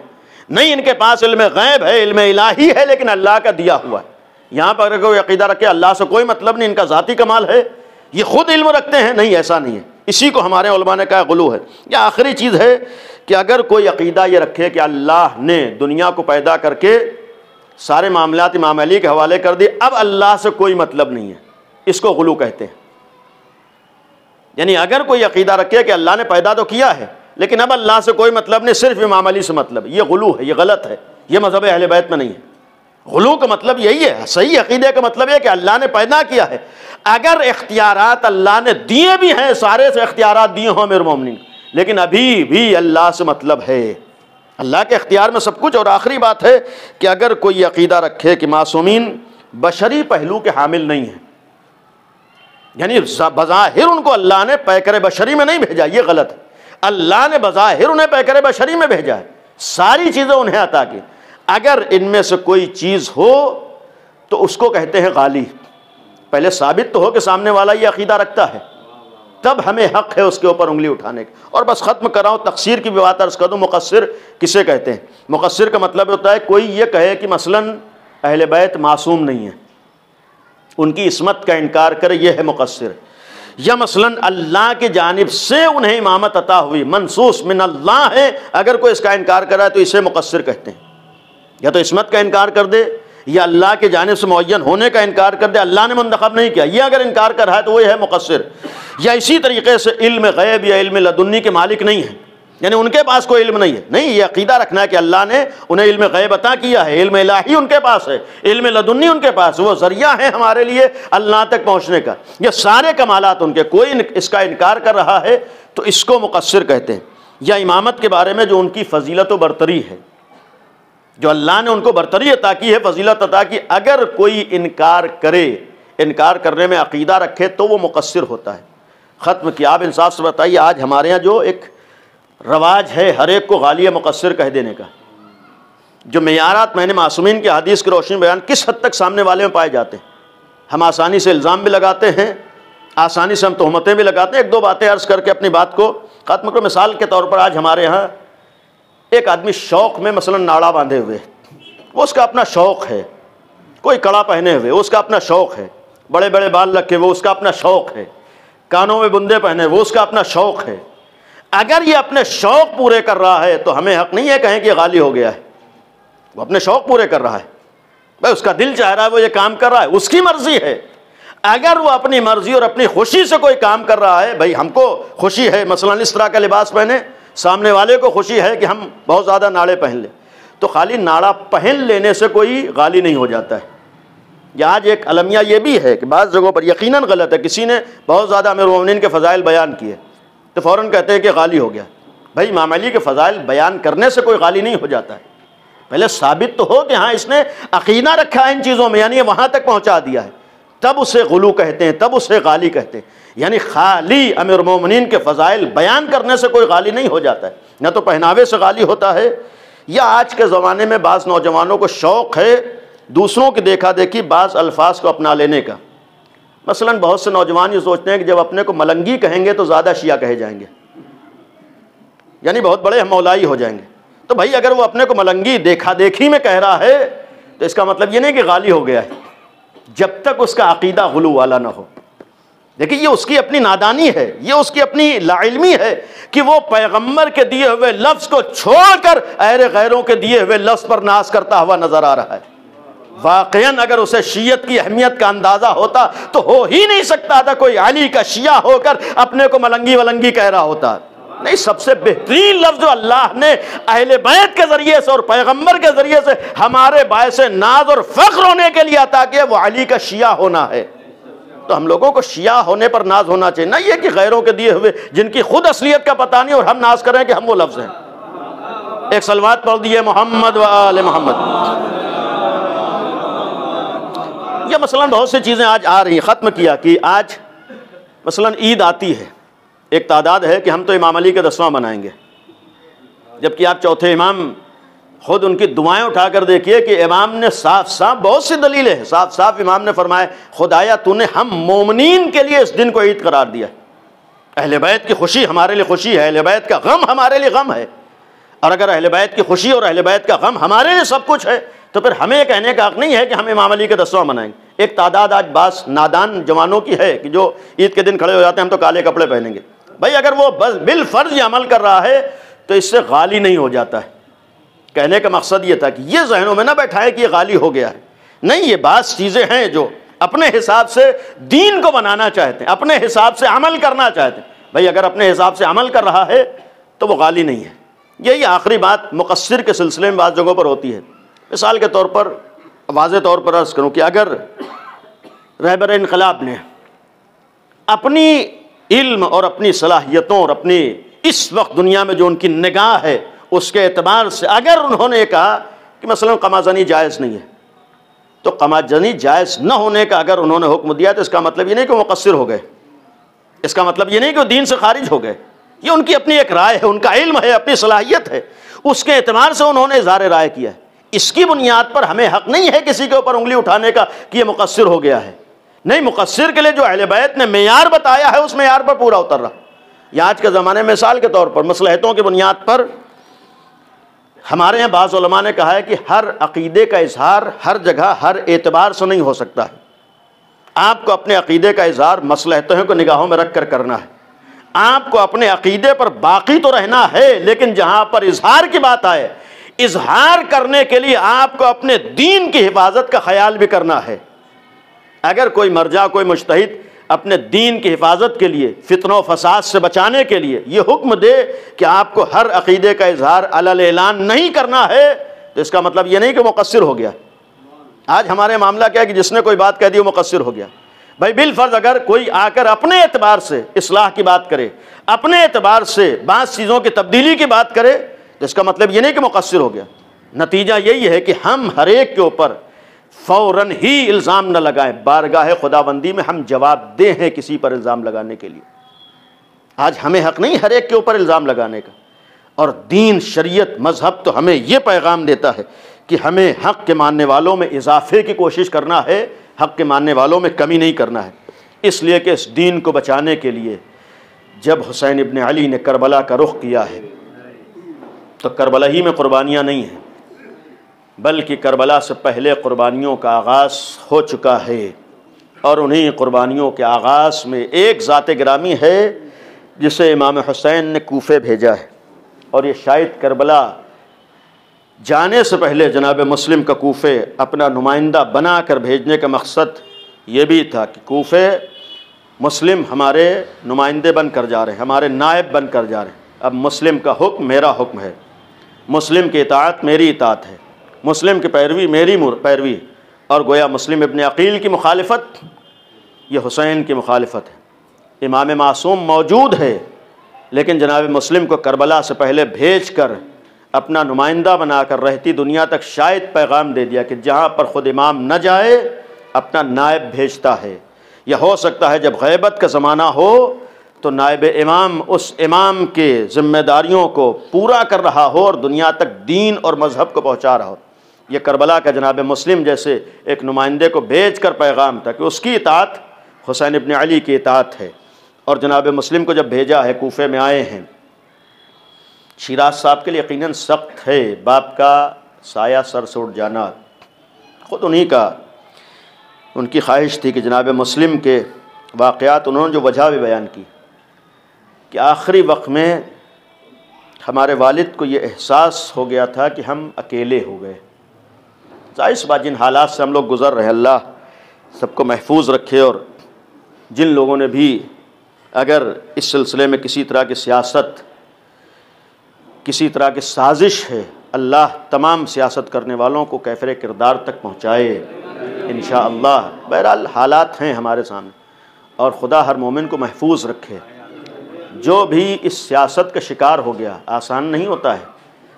नहीं, इनके पास इल्म गैब है, इल्म इलाही है, लेकिन अल्लाह का दिया हुआ है। यहाँ पर अगर कोई अक़ीदा रखे अल्लाह से कोई मतलब नहीं, इनका ज़ाती कमाल है, ये खुद इल्म रखते हैं, नहीं, ऐसा नहीं है। इसी को हमारे उलमा ने कहा गुलू है। या आखिरी चीज़ है कि अगर कोई अक़ीदा ये रखे कि अल्लाह ने दुनिया को पैदा करके सारे मामलात इमाम अली के हवाले कर दिए, अब अल्लाह से कोई मतलब नहीं है, इसको गुलू कहते हैं। यानी अगर कोई अक़ीदा रखे कि अल्लाह ने पैदा तो किया है लेकिन अब अल्लाह से कोई मतलब नहीं, सिर्फ इमाम अली से मतलब, ये गुलू है, ये गलत है, ये मज़हब अहले बैत में नहीं है। गुलू का मतलब यही है, सही अक़ीदे का मतलब है कि अल्लाह ने पैदा किया है। अगर इख्तियारात अल्लाह ने दिए भी हैं, सारे से इख्तियारात दिए हों अमीर मोमिनीन, लेकिन अभी भी अल्लाह से मतलब है, अल्लाह के इख्तियार में सब कुछ। और आखिरी बात है कि अगर कोई अक़ीदा रखे कि मासूमीन बशरी पहलू के हामिल नहीं है, यानी बज़ाहिर उनको अल्लाह ने पैकर बशरी में नहीं भेजा, ये गलत है। अल्लाह ने बज़ाहिर उन्हें पैकर बशरी में भेजा है, सारी चीज़ें उन्हें अता की। अगर इनमें से कोई चीज़ हो तो उसको कहते हैं गाली। पहले साबित तो हो कि सामने वाला ये अकीदा रखता है, तब हमें हक है उसके ऊपर उंगली उठाने का। और बस ख़त्म कराऊँ, तक़सीर की भी बात अर्ज़ कर दूँ। मुक़स्सिर किसे कहते हैं? मुक़स्सिर का मतलब होता है कोई ये कहे कि मसलन अहले बैत मासूम नहीं है, उनकी इस्मत का इनकार करे, यह है मुक़स्सिर। या मसलन अल्लाह की जानिब से उन्हें इमामत अता हुई, मनसूस मिन अल्लाह है, अगर कोई इसका इनकार करा है तो इसे मुक़स्सिर कहते हैं। या तो इस्मत का इनकार कर दे, या अल्लाह के जानिब से मुअय्यन होने का इनकार कर दे, अल्लाह ने मुंतखब नहीं किया, ये अगर इनकार कर रहा है तो वो है मुक़स्सिर। या इसी तरीके से इल्म गैब या इल्म लदुन्नी के मालिक नहीं है, यानी उनके पास कोई इल्म नहीं है, नहीं, ये अकीदा रखना है कि अल्लाह ने उन्हें इल्म गैब अता किया है, इल्म इलाही उनके पास है, इल्म लदुन्नी उनके पास, वो ज़रिया है हमारे लिए अल्लाह तक पहुँचने का, ये सारे कमालात उनके, कोई इसका इनकार कर रहा है तो इसको मुक़स्सिर कहते हैं। या इमामत के बारे में जो उनकी फजीलत व बरतरी है, जो अल्लाह ने उनको बरतरी अता की है, फजीलत अता की, अगर कोई इनकार करे, इनकार करने में अकीदा रखे तो वो मुक़स्सिर होता है। ख़त्म किया। आप इंसाफ से बताइए, आज हमारे यहाँ जो एक रवाज है हर एक को गालिया मुक़स्सिर कह देने का, जो मेयारात मैंने मासूमीन की हदीस की रोशनी बयान किस हद तक सामने वाले में पाए जाते हैं। हम आसानी से इल्ज़ाम भी लगाते हैं, आसानी से हम तोहमतें भी लगाते हैं। एक दो बातें अर्ज़ करके अपनी बात को ख़त्म करो। मिसाल के तौर पर आज हमारे यहाँ एक आदमी शौक़ में मसलन नाड़ा बांधे हुए, वो उसका अपना शौक़ है, कोई कड़ा पहने हुए वो उसका अपना शौक़ है, बड़े बड़े बाल रखे वो उसका अपना शौक़ है, कानों में बुंदे पहने वो उसका अपना शौक़ है। अगर ये अपने शौक़ पूरे कर रहा है तो हमें हक़ नहीं है कहें कि गाली हो गया है। वो अपने शौक़ पूरे कर रहा है, भाई उसका दिल चाह रहा है, वो ये काम कर रहा है, उसकी मर्ज़ी है। अगर वो अपनी मर्ज़ी और अपनी खुशी से कोई काम कर रहा है, भाई हमको खुशी है मसलन इस तरह का लिबास पहने, सामने वाले को खुशी है कि हम बहुत ज़्यादा नाड़े पहन लें, तो खाली नाड़ा पहन लेने से कोई गाली नहीं हो जाता है। या आज एक अलमिया ये भी है कि बाज़ जगहों पर यकीनन गलत है, किसी ने बहुत ज़्यादा अमीरुल मोमिनीन के फ़ज़ाइल बयान किए तो फ़ौरन कहते हैं कि गाली हो गया। भाई इमाम अली के फ़ज़ाइल बयान करने से कोई गाली नहीं हो जाता है, पहले साबित तो हो कि हाँ इसने अक़ीदा रखा है इन चीज़ों में, यानी वहाँ तक पहुँचा दिया है, तब उसे गुलू कहते हैं, तब उसे गाली कहते हैं। यानी खाली अमीरुल मोमिनीन के फ़ज़ाइल बयान करने से कोई गाली नहीं हो जाता है, न तो पहनावे से गाली होता है। या आज के ज़माने में बाज़ नौजवानों को शौक़ है दूसरों की देखा देखी बाज़ अल्फाज को अपना लेने का। मसलन बहुत से नौजवान ये सोचते हैं कि जब अपने को मलंगी कहेंगे तो ज़्यादा शिया कहे जाएंगे, यानी बहुत बड़े हम मौलाई हो जाएंगे। तो भाई अगर वो अपने को मलंगी देखा देखी में कह रहा है तो इसका मतलब ये नहीं कि गाली हो गया है, जब तक उसका अक़ीदा गुलू वाला ना हो। देखिए ये उसकी अपनी नादानी है, ये उसकी अपनी लाइल्मी है कि वो पैगम्बर के दिए हुए लफ्ज़ को छोड़कर अहले गैरों के दिए हुए लफ्ज़ पर नाज करता हुआ नजर आ रहा है। वाक़यन अगर उसे शियत की अहमियत का अंदाज़ा होता तो हो ही नहीं सकता था कोई अली का शिया होकर अपने को मलंगी वलंगी कह रहा होता। नहीं, सबसे बेहतरीन लफ्ज़ जो अल्लाह ने अहले बैत के ज़रिए से और पैगम्बर के ज़रिए से हमारे बायस नाज और फ़ख्र होने के लिए अता किया वो अली का शिया होना है। तो हम लोगों को शिया होने पर नाज होना चाहिए, ना ये कि गैरों के दिए हुए जिनकी खुद असलियत का पता नहीं और हम नाज करें कि हम वो लफ्ज़ हैं। एक सलवात पढ़ दिए मोहम्मद व आले मोहम्मद। ये मसलन बहुत सी चीज़ें आज आ रही हैं। ख़त्म किया कि आज मसलन ईद आती है, एक तादाद है कि हम तो इमाम अली का 10वां मनाएंगे, जबकि आप चौथे इमाम खुद उनकी दुआएं उठाकर देखिए कि इमाम ने साफ साफ, बहुत सी दलीलें हैं, साफ साफ इमाम ने फरमाया खुदाया तूने हम मोमिनीन के लिए इस दिन को ईद करार दिया। अहले बैत की खुशी हमारे लिए खुशी है, अहले बैत का गम हमारे लिए गम है, और अगर अहले बैत की खुशी और अहले बैत का गम हमारे लिए सब कुछ है तो फिर हमें कहने का हक़ नहीं है कि हम इमाम अली का 10वां मनाएंगे। एक तादाद आज बास नादान जवानों की है कि जो ईद के दिन खड़े हो जाते हैं हम तो काले कपड़े पहनेंगे। भाई अगर वो बस बिल फ़र्ज़ अमल कर रहा है तो इससे गाली नहीं हो जाता है। कहने का मकसद ये था कि ये जहनों में ना बैठाए कि ये गाली हो गया है, नहीं, ये बास चीज़ें हैं जो अपने हिसाब से दीन को बनाना चाहते हैं, अपने हिसाब से अमल करना चाहते हैं। भाई अगर अपने हिसाब से अमल कर रहा है तो वो गाली नहीं है। यही आखिरी बात मुक़स्सिर के सिलसिले में बाज़ जगहों पर होती है। मिसाल के तौर पर वाज़े तौर पर अर्ज़ करूँ कि अगर रहबर इनकलाब ने अपनी इल्म और अपनी सलाहियतों और अपनी इस वक्त दुनिया में जो उनकी निगाह है उसके एतबार से अगर उन्होंने कहा कि मसलन कमाजनी जायज़ नहीं है, तो कमाजनी जायज़ न होने का अगर उन्होंने हुक्म दिया तो इसका मतलब ये नहीं कि वो मुक़स्सिर हो गए, इसका मतलब ये नहीं कि वो दीन से खारिज हो गए। ये उनकी अपनी एक राय है, उनका इल्म है, अपनी सलाहियत है, उसके एतबार से उन्होंने इज़हार राय किया है। इसकी बुनियाद पर हमें हक नहीं है किसी के ऊपर उंगली उठाने का कि ये मुकस्सिर हो गया है। नहीं, मुकस्सिर के लिए जो अहले बैत ने मेयार बताया है उस मेयार पर पूरा उतर रहा। या आज के ज़माने में मिसाल के तौर पर मसलहतों की बुनियाद पर हमारे यहाँ बाज़ उलमा ने कहा है कि हर अक़ीदे का इजहार हर जगह हर एतबार से नहीं हो सकता है। आपको अपने अक़ीदे का इजहार मसलहतों को निगाहों में रख कर करना है। आपको अपने अक़ीदे पर बाकी तो रहना है, लेकिन जहाँ पर इजहार की बात आए, इजहार करने के लिए आपको अपने दीन की हिफाजत का ख्याल भी करना है। अगर कोई मर्जा, कोई मुज्तहिद अपने दीन की हिफाजत के लिए, फितनों फसाद से बचाने के लिए ये हुक्म दे कि आपको हर अक़ीदे का इजहार अलल ऐलान नहीं करना है, तो इसका मतलब ये नहीं कि मुक़स्सिर हो गया। आज हमारे मामला क्या है कि जिसने कोई बात कह दी वो मुक़स्सिर हो गया। भाई बिलफर्ज अगर कोई आकर अपने एतबार से इस्लाह की बात करे, अपने एतबार से बाज़ चीज़ों की तब्दीली की बात करे, तो इसका मतलब ये नहीं कि मुक़स्सिर हो गया। नतीजा यही है कि हम हर एक के ऊपर फ़ौरन ही इल्ज़ाम न लगाएं। बारगाह खुदाबंदी में हम जवाबदेह हैं किसी पर इल्ज़ाम लगाने के लिए। आज हमें हक़ नहीं हर एक के ऊपर इल्ज़ाम लगाने का। और दीन, शरीयत, मज़हब तो हमें यह पैगाम देता है कि हमें हक़ के मानने वालों में इजाफे की कोशिश करना है, हक़ के मानने वालों में कमी नहीं करना है। इसलिए कि इस दीन को बचाने के लिए जब हुसैन इब्न अली ने करबला का रुख किया है तो करबला ही में क़ुरबानियाँ नहीं हैं, बल्कि करबला से पहले क़ुरबानियों का आगाज़ हो चुका है। और उन्हीं क़ुरबानियों के आगाज़ में एक ज़ात गिरामी है जिसे इमाम हुसैन ने कूफे भेजा है। और ये शायद करबला जाने से पहले जनाब मुस्लिम का कूफे अपना नुमाइंदा बना कर भेजने का मकसद ये भी था कि कूफे मुस्लिम हमारे नुमाइंदे बन कर जा रहे हैं, हमारे नायब बन कर जा रहे हैं। अब मुस्लिम का हुक्म मेरा हुक्म है, मुस्लिम की इताअत मेरी इताअत है, मुस्लिम की पैरवी मेरी पैरवी। और गोया मुस्लिम इब्न अकील की मुखालिफत ये हुसैन की मुखालिफत है। इमाम मासूम मौजूद है, लेकिन जनाब मुस्लिम को करबला से पहले भेज कर अपना नुमाइंदा बनाकर रहती दुनिया तक शायद पैगाम दे दिया कि जहाँ पर ख़ुद इमाम न जाए अपना नायब भेजता है। यह हो सकता है जब गैबत का ज़माना हो तो नायब इमाम उस इमाम के ज़िम्मेदारियों को पूरा कर रहा हो और दुनिया तक दीन और मज़हब को पहुँचा रहा हो। यह करबला का जनाब मुस्लिम जैसे एक नुमाइंदे को भेज कर पैगाम था कि उसकी इताअत हुसैन इब्न अली की इताअत है। और जनाब मुस्लिम को जब भेजा है, कूफे में आए हैं। शिराज साहब के लिए यकीनन सख्त है बाप का साया सर से उठ जाना। ख़ुद उन्हीं का, उनकी ख्वाहिश थी कि जनाब मुस्लिम के वाक़यात उन्होंने जो वजह भी बयान की कि आखिरी वक्त में हमारे वालिद को ये एहसास हो गया था कि हम अकेले हो गए। ज़ाहिर बात जिन हालात से हम लोग गुज़र रहे, अल्लाह सबको महफूज रखे। और जिन लोगों ने भी अगर इस सिलसिले में किसी तरह की सियासत, किसी तरह की साजिश है, अल्लाह तमाम सियासत करने वालों को कैफरे किरदार तक पहुँचाए इंशाअल्लाह। बहरहाल हालात हैं हमारे सामने और खुदा हर मोमिन को महफूज रखे। जो भी इस सियासत का शिकार हो गया, आसान नहीं होता है,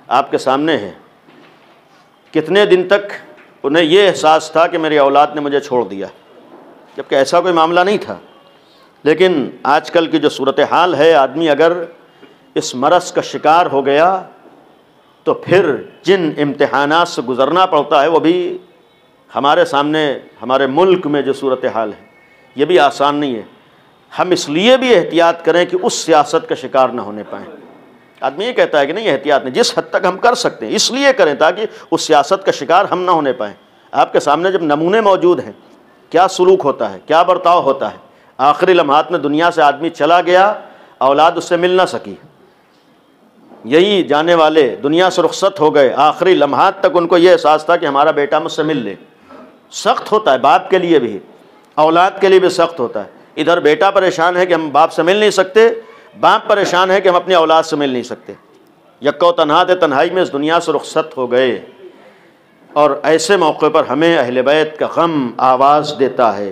आपके सामने है। कितने दिन तक उन्हें ये एहसास था कि मेरी औलाद ने मुझे छोड़ दिया, जबकि ऐसा कोई मामला नहीं था। लेकिन आजकल की जो सूरत हाल है, आदमी अगर इस मरज़ का शिकार हो गया तो फिर जिन इम्तिहानात से गुज़रना पड़ता है वो भी हमारे सामने, हमारे मुल्क में जो सूरत हाल है ये भी आसान नहीं है। हम इसलिए भी एहतियात करें कि उस सियासत का शिकार ना होने पाएँ। आदमी ये कहता है कि नहीं एहतियात नहीं, जिस हद तक हम कर सकते हैं इसलिए करें ताकि उस सियासत का शिकार हम ना होने पाएँ। आपके सामने जब नमूने मौजूद हैं, क्या सलूक होता है, क्या बर्ताव होता है। आखिरी लम्हात में दुनिया से आदमी चला गया, औलाद उससे मिल ना सकी, यही जाने वाले दुनिया से रुखसत हो गए। आखिरी लम्हात तक उनको ये एहसास था कि हमारा बेटा मुझसे मिल ले। सख्त होता है, बाप के लिए भी, औलाद के लिए भी सख्त होता है। इधर बेटा परेशान है कि हम बाप से मिल नहीं सकते, बाप परेशान है कि हम अपनी औलाद से मिल नहीं सकते। यक्को तन्हा थे, तन्हाई में इस दुनिया से रुखसत हो गए। और ऐसे मौके पर हमें अहले बैत का गम आवाज़ देता है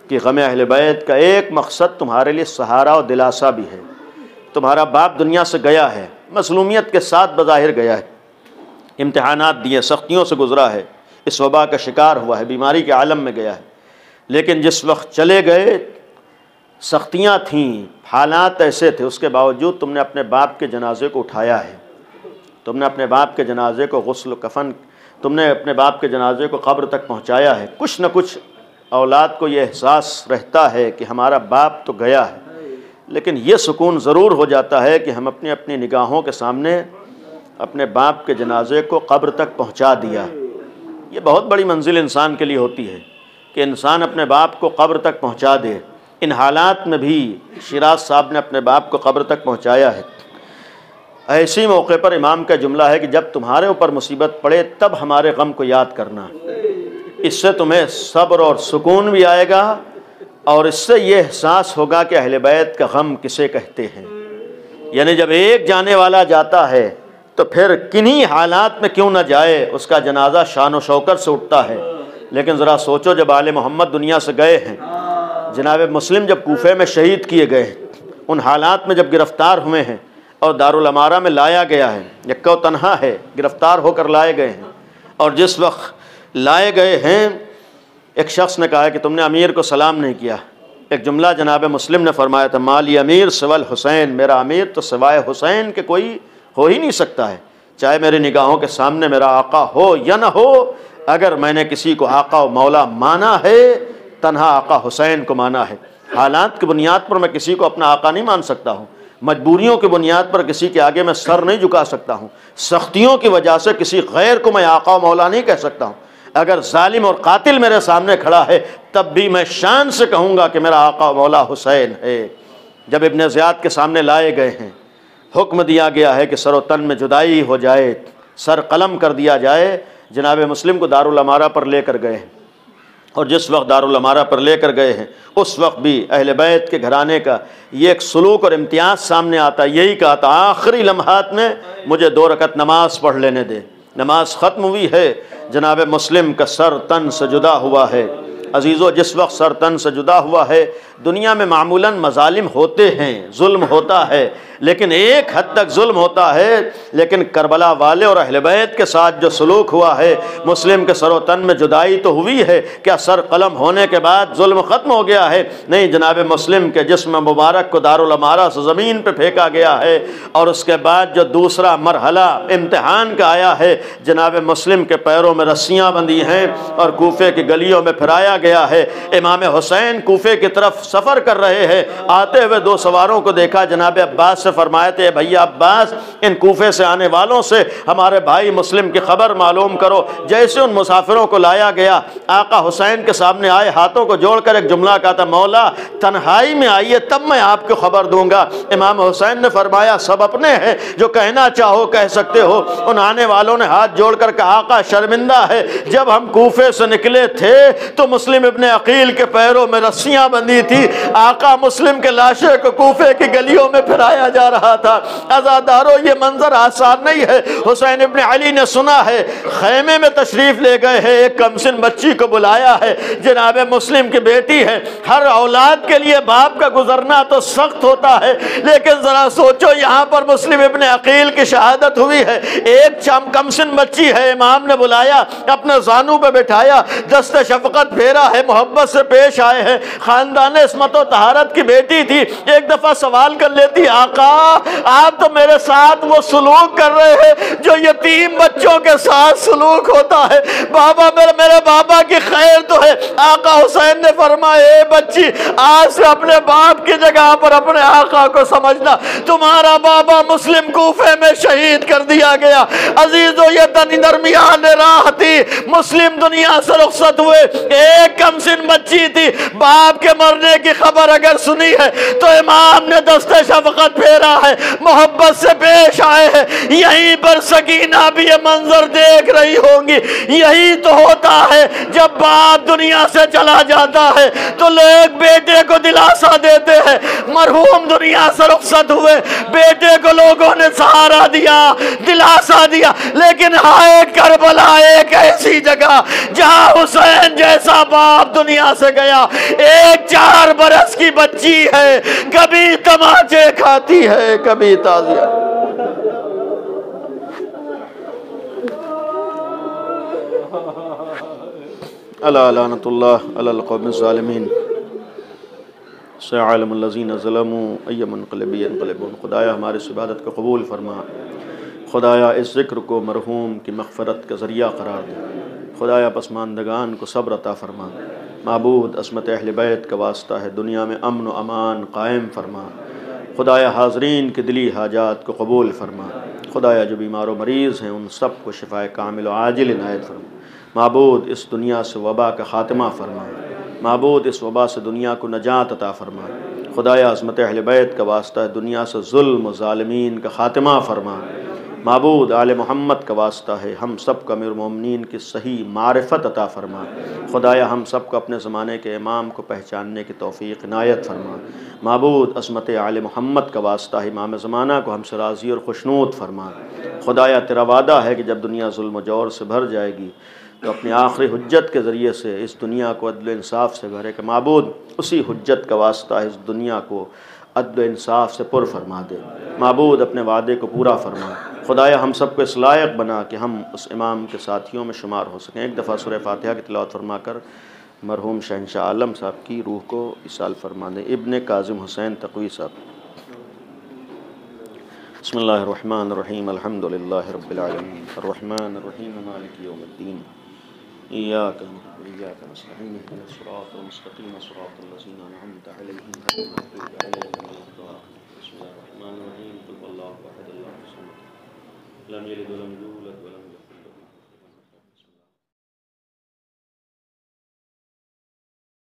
कि गम अहले बैत का एक मकसद तुम्हारे लिए सहारा और दिलासा भी है। तुम्हारा बाप दुनिया से गया है, मसलूमियत के साथ बज़ाहिर गया है, इम्तिहानात दिए, सख्तियों से गुज़रा है, इस वबा का शिकार हुआ है, बीमारी के आलम में गया है। लेकिन जिस वक्त चले गए सख्तियाँ थीं, हालात ऐसे थे, उसके बावजूद तुमने अपने बाप के जनाजे को उठाया है। तुमने अपने बाप के जनाजे को गुस्ल कफन तुमने अपने बाप के जनाजे को कब्र तक पहुँचाया है। कुछ न कुछ औलाद को ये एहसास रहता है कि हमारा बाप तो गया है, लेकिन ये सुकून ज़रूर हो जाता है कि हम अपनी अपनी निगाहों के सामने अपने बाप के जनाजे को कब्र तक पहुंचा दिया। ये बहुत बड़ी मंजिल इंसान के लिए होती है कि इंसान अपने बाप को कब्र तक पहुंचा दे। इन हालात में भी शिराज साहब ने अपने बाप को कब्र तक पहुंचाया है। ऐसी मौके पर इमाम का जुमला है कि जब तुम्हारे ऊपर मुसीबत पड़े तब हमारे गम को याद करना, इससे तुम्हें सब्र और सुकून भी आएगा और इससे ये एहसास होगा कि अहले बैत का गम किसे कहते हैं। यानी जब एक जाने वाला जाता है तो फिर किन्हीं हालात में क्यों ना जाए, उसका जनाजा शान व शौकत से उठता है। लेकिन ज़रा सोचो, जब आले मोहम्मद दुनिया से गए हैं, जनाब मुस्लिम जब कूफे में शहीद किए गए, उन हालात में जब गिरफ़्तार हुए हैं और दारुल अमारा में लाया गया है, यक्का तन्हा है, गिरफ़्तार होकर लाए गए हैं, और जिस वक्त लाए गए हैं एक शख्स ने कहा है कि तुमने अमीर को सलाम नहीं किया। एक जुमला जनाब मुस्लिम ने फरमाया था, माली अमीर सिवल हुसैन, मेरा अमीर तो सिवाय हुसैन के कोई हो ही नहीं सकता है, चाहे मेरी निगाहों के सामने मेरा आका हो या न हो। अगर मैंने किसी को आका व मौला माना है, तन्हा आका हुसैन को माना है। हालात की बुनियाद पर मैं किसी को अपना आका नहीं मान सकता हूँ, मजबूरियों की बुनियाद पर किसी के आगे मैं सर नहीं झुका सकता हूँ, सख्तियों की वजह से किसी गैर को मैं आका व मौला नहीं कह सकता हूँ। अगर जालिम और कातिल मेरे सामने खड़ा है तब भी मैं शान से कहूँगा कि मेरा आका मौला हुसैन है। जब इब्न ज़ियाद के सामने लाए गए हैं, हुक्म दिया गया है कि सर व तन में जुदाई हो जाए, सर कलम कर दिया जाए। जनाब मुस्लिम को दारुल अमारा पर लेकर गए हैं, और जिस वक्त दारुल अमारा पर लेकर गए हैं उस वक्त भी अहले बैत के घराने का ये एक सलूक और इम्तियाज़ सामने आता। यही कहा था आखिरी लम्हात में, मुझे 2 रकत नमाज पढ़ लेने दे। नमाज ख़त्म हुई है, जनाब मुस्लिम का सर तन से जुदा हुआ है। अजीज़ों, जिस वक्त सर तन से जुदा हुआ है, दुनिया में मामूलन मजालिम होते हैं, जुल्म होता है, लेकिन एक हद तक जुल्म होता है। लेकिन करबला वाले और अहले बैत के साथ जो सलूक हुआ है, मुस्लिम के सर तन में जुदाई तो हुई है, क्या सर कलम होने के बाद जुल्म ख़त्म हो गया है? नहीं, जनाब मुस्लिम के जिस्म मुबारक को दारुल अमारा से ज़मीन पर फेंका गया है, और उसके बाद जो दूसरा मरहला इम्तिहान का आया है, जनाब मुस्लिम के पैरों में रस्सियाँ बंधी हैं और कूफे की गलियों में फिराया गया है। इमाम हुसैन कूफे की तरफ सफ़र कर रहे हैं, आते हुए 2 सवारों को देखा। जनाब अब्बास से फरमाए थे, भैया अब्बास, इन कूफे से आने वालों से हमारे भाई मुस्लिम की खबर मालूम करो। जैसे उन मुसाफिरों को लाया गया, आका हुसैन के सामने आए, हाथों को जोड़कर एक जुमला कहा था, मौला तन्हाई में आइए तब मैं आपको खबर दूंगा। इमाम हुसैन ने फरमाया, सब अपने हैं, जो कहना चाहो कह सकते हो। उन आने वालों ने हाथ जोड़कर कहा, आका शर्मिंदा है, जब हम कूफे से निकले थे तो मुस्लिम इब्ने अकील के पैरों में रस्सियां बंधी थी। आका मुस्लिम के लाशे को कूफे की गलियों में फिराया जा रहा था। अज़ादारों, ये मंजर आसान नहीं है। हुसैन इब्ने अली ने सुना है, खैमे में तशरीफ ले गए हैं, एक कमसिन बच्ची को बुलाया है, जनाब मुस्लिम की बेटी है। हर औलाद के लिए बाप का गुजरना तो सख्त होता है, लेकिन जरा सोचो, यहाँ पर मुस्लिम इब्ने अकील की शहादत हुई है, एक कमसिन बच्ची है, इमाम ने बुलाया, अपने जानू पे बिठाया, दस्ते शफकत फेरा है, मोहब्बत से पेश आए हैं। खानदान इस्मत व तहारत की बेटी थी, एक दफा सवाल कर लेती, आका आप तो मेरे साथ वो सलूक कर रहे हैं जो यतीम बच्चों के साथ सलूक होता है। बाबा, मेरे बाबा की खैर तो है। आका हुसैन ने फरमाया, बच्ची, आज से अपने बाप की जगह पर अपने आका को समझना। तुम्हारा बाबा मुस्लिम कूफे में शहीद कर दिया गया। अजीजों, ये दरमियान राह थी, मुस्लिम दुनिया से रुखसत हुए, एक कमसिन बच्ची थी। बाप के मरने की खबर अगर सुनी है तो इमाम ने दस्ते शफकत फेरा है, मोहब्बत से पेश आए हैं। यहीं पर सकीना भी ये मंजर देख रही होंगी। यही तो होता है, जब बाप दुनिया से चला जाता है तो लोग बेटे को दिलासा देते हैं। मरहूम दुनिया से रुखसत हुए, बेटे को लोगों ने सहारा दिया, दिलासा दिया, लेकिन हाय करबला एक ऐसी जगह जहां हुसैन जैसा बाप दुनिया से गया। एक 4 बरस की बच्ची है, कभी तमाचे खाती है, कभी ताजिया। अला लानतुल्लाह अलल कौमिज़ ज़ालिमीन सअलमुल्लज़ीना ज़लमू अय्यमन क़लबी यनक़लिबून। खुदाया हमारी इस इबादत को कबूल फरमा, खुदाया इस ज़िक्र को मरहूम की मग़फ़िरत का ज़रिया करार दे। खुदाया पसमानदगान को सब्र अता फ़रमा। माबूद अस्मत अहल बैत का वास्ता है दुनिया में अमन व अमान कायम फरमा। खुदाया हाज़रीन के दिली हाजात को कबूल फरमा। खुदाया जो बीमार व मरीज़ हैं उन सब को शिफ़ाए कामिल व आजिल इनायत फरमा। माबूद इस दुनिया से वबा का ख़ात्मा फरमा। माबूद इस वबा से दुनिया को नजात अता फरमा। खुदाया अज़मत अहल बैत का वास्ता है दुनिया से ज़ुल्म व ज़ालिमीन का ख़ात्मा फरमा। माबूद आले मोहम्मद का वास्ता है हम सब का अमीरुल मोमिनीन की सही मारिफत अता फ़रमा। खुदाया हम सब को अपने ज़माने के इमाम को पहचानने की तौफ़ीक़ इनायत फ़रमा। माबूद अज़मत आले मोहम्मद का वास्ता है इमाम ज़माना को हमसे राज़ी और खुशनूद फ़रमा। खुदाया तेरा वादा है कि जब दुनिया ज़ुल्म जौर से भर जाएगी तो अपनी आखिरी हुज्जत के ज़रिए से इस दुनिया को अदल इंसाफ से भरे कि माबूद उसी हुज्जत का वास्ता है इस दुनिया को अदल इंसाफ से पुर फरमा दे। माबूद अपने वादे को पूरा फरमा। खुदाया हम सब को इस लायक बना कि हम उस इमाम के साथियों में शुमार हो सकें। एक दफ़ा सूरह फातिहा की तिलावत फरमा कर मरहूम शहंशाह आलम साहब की रूह को इसाल फरमा दें। इब्ने काज़िम हुसैन तक़वी साहब। बिस्मिल्लाहिर्रहमानिर्रहीम अल्हम्दुलिल्लाहि रब्बिल आलमीन अर्रहमानिर्रहीम मालिकि यौमिद्दीन इय्याका नअबुदु व इय्याका नस्तईन इहदिनस सिरातल मुस्तक़ीम सिरातल लज़ीना अनअमता अलैहिम गैरिल मग़दूबि अलैहिम वलद्दाल्लीन। बिस्मिल्लाहिर्रहमानिर्रहीम क़ुल हुवल्लाहु अहद अल्लाहुस समद लम यलिद व लम यूलद व लम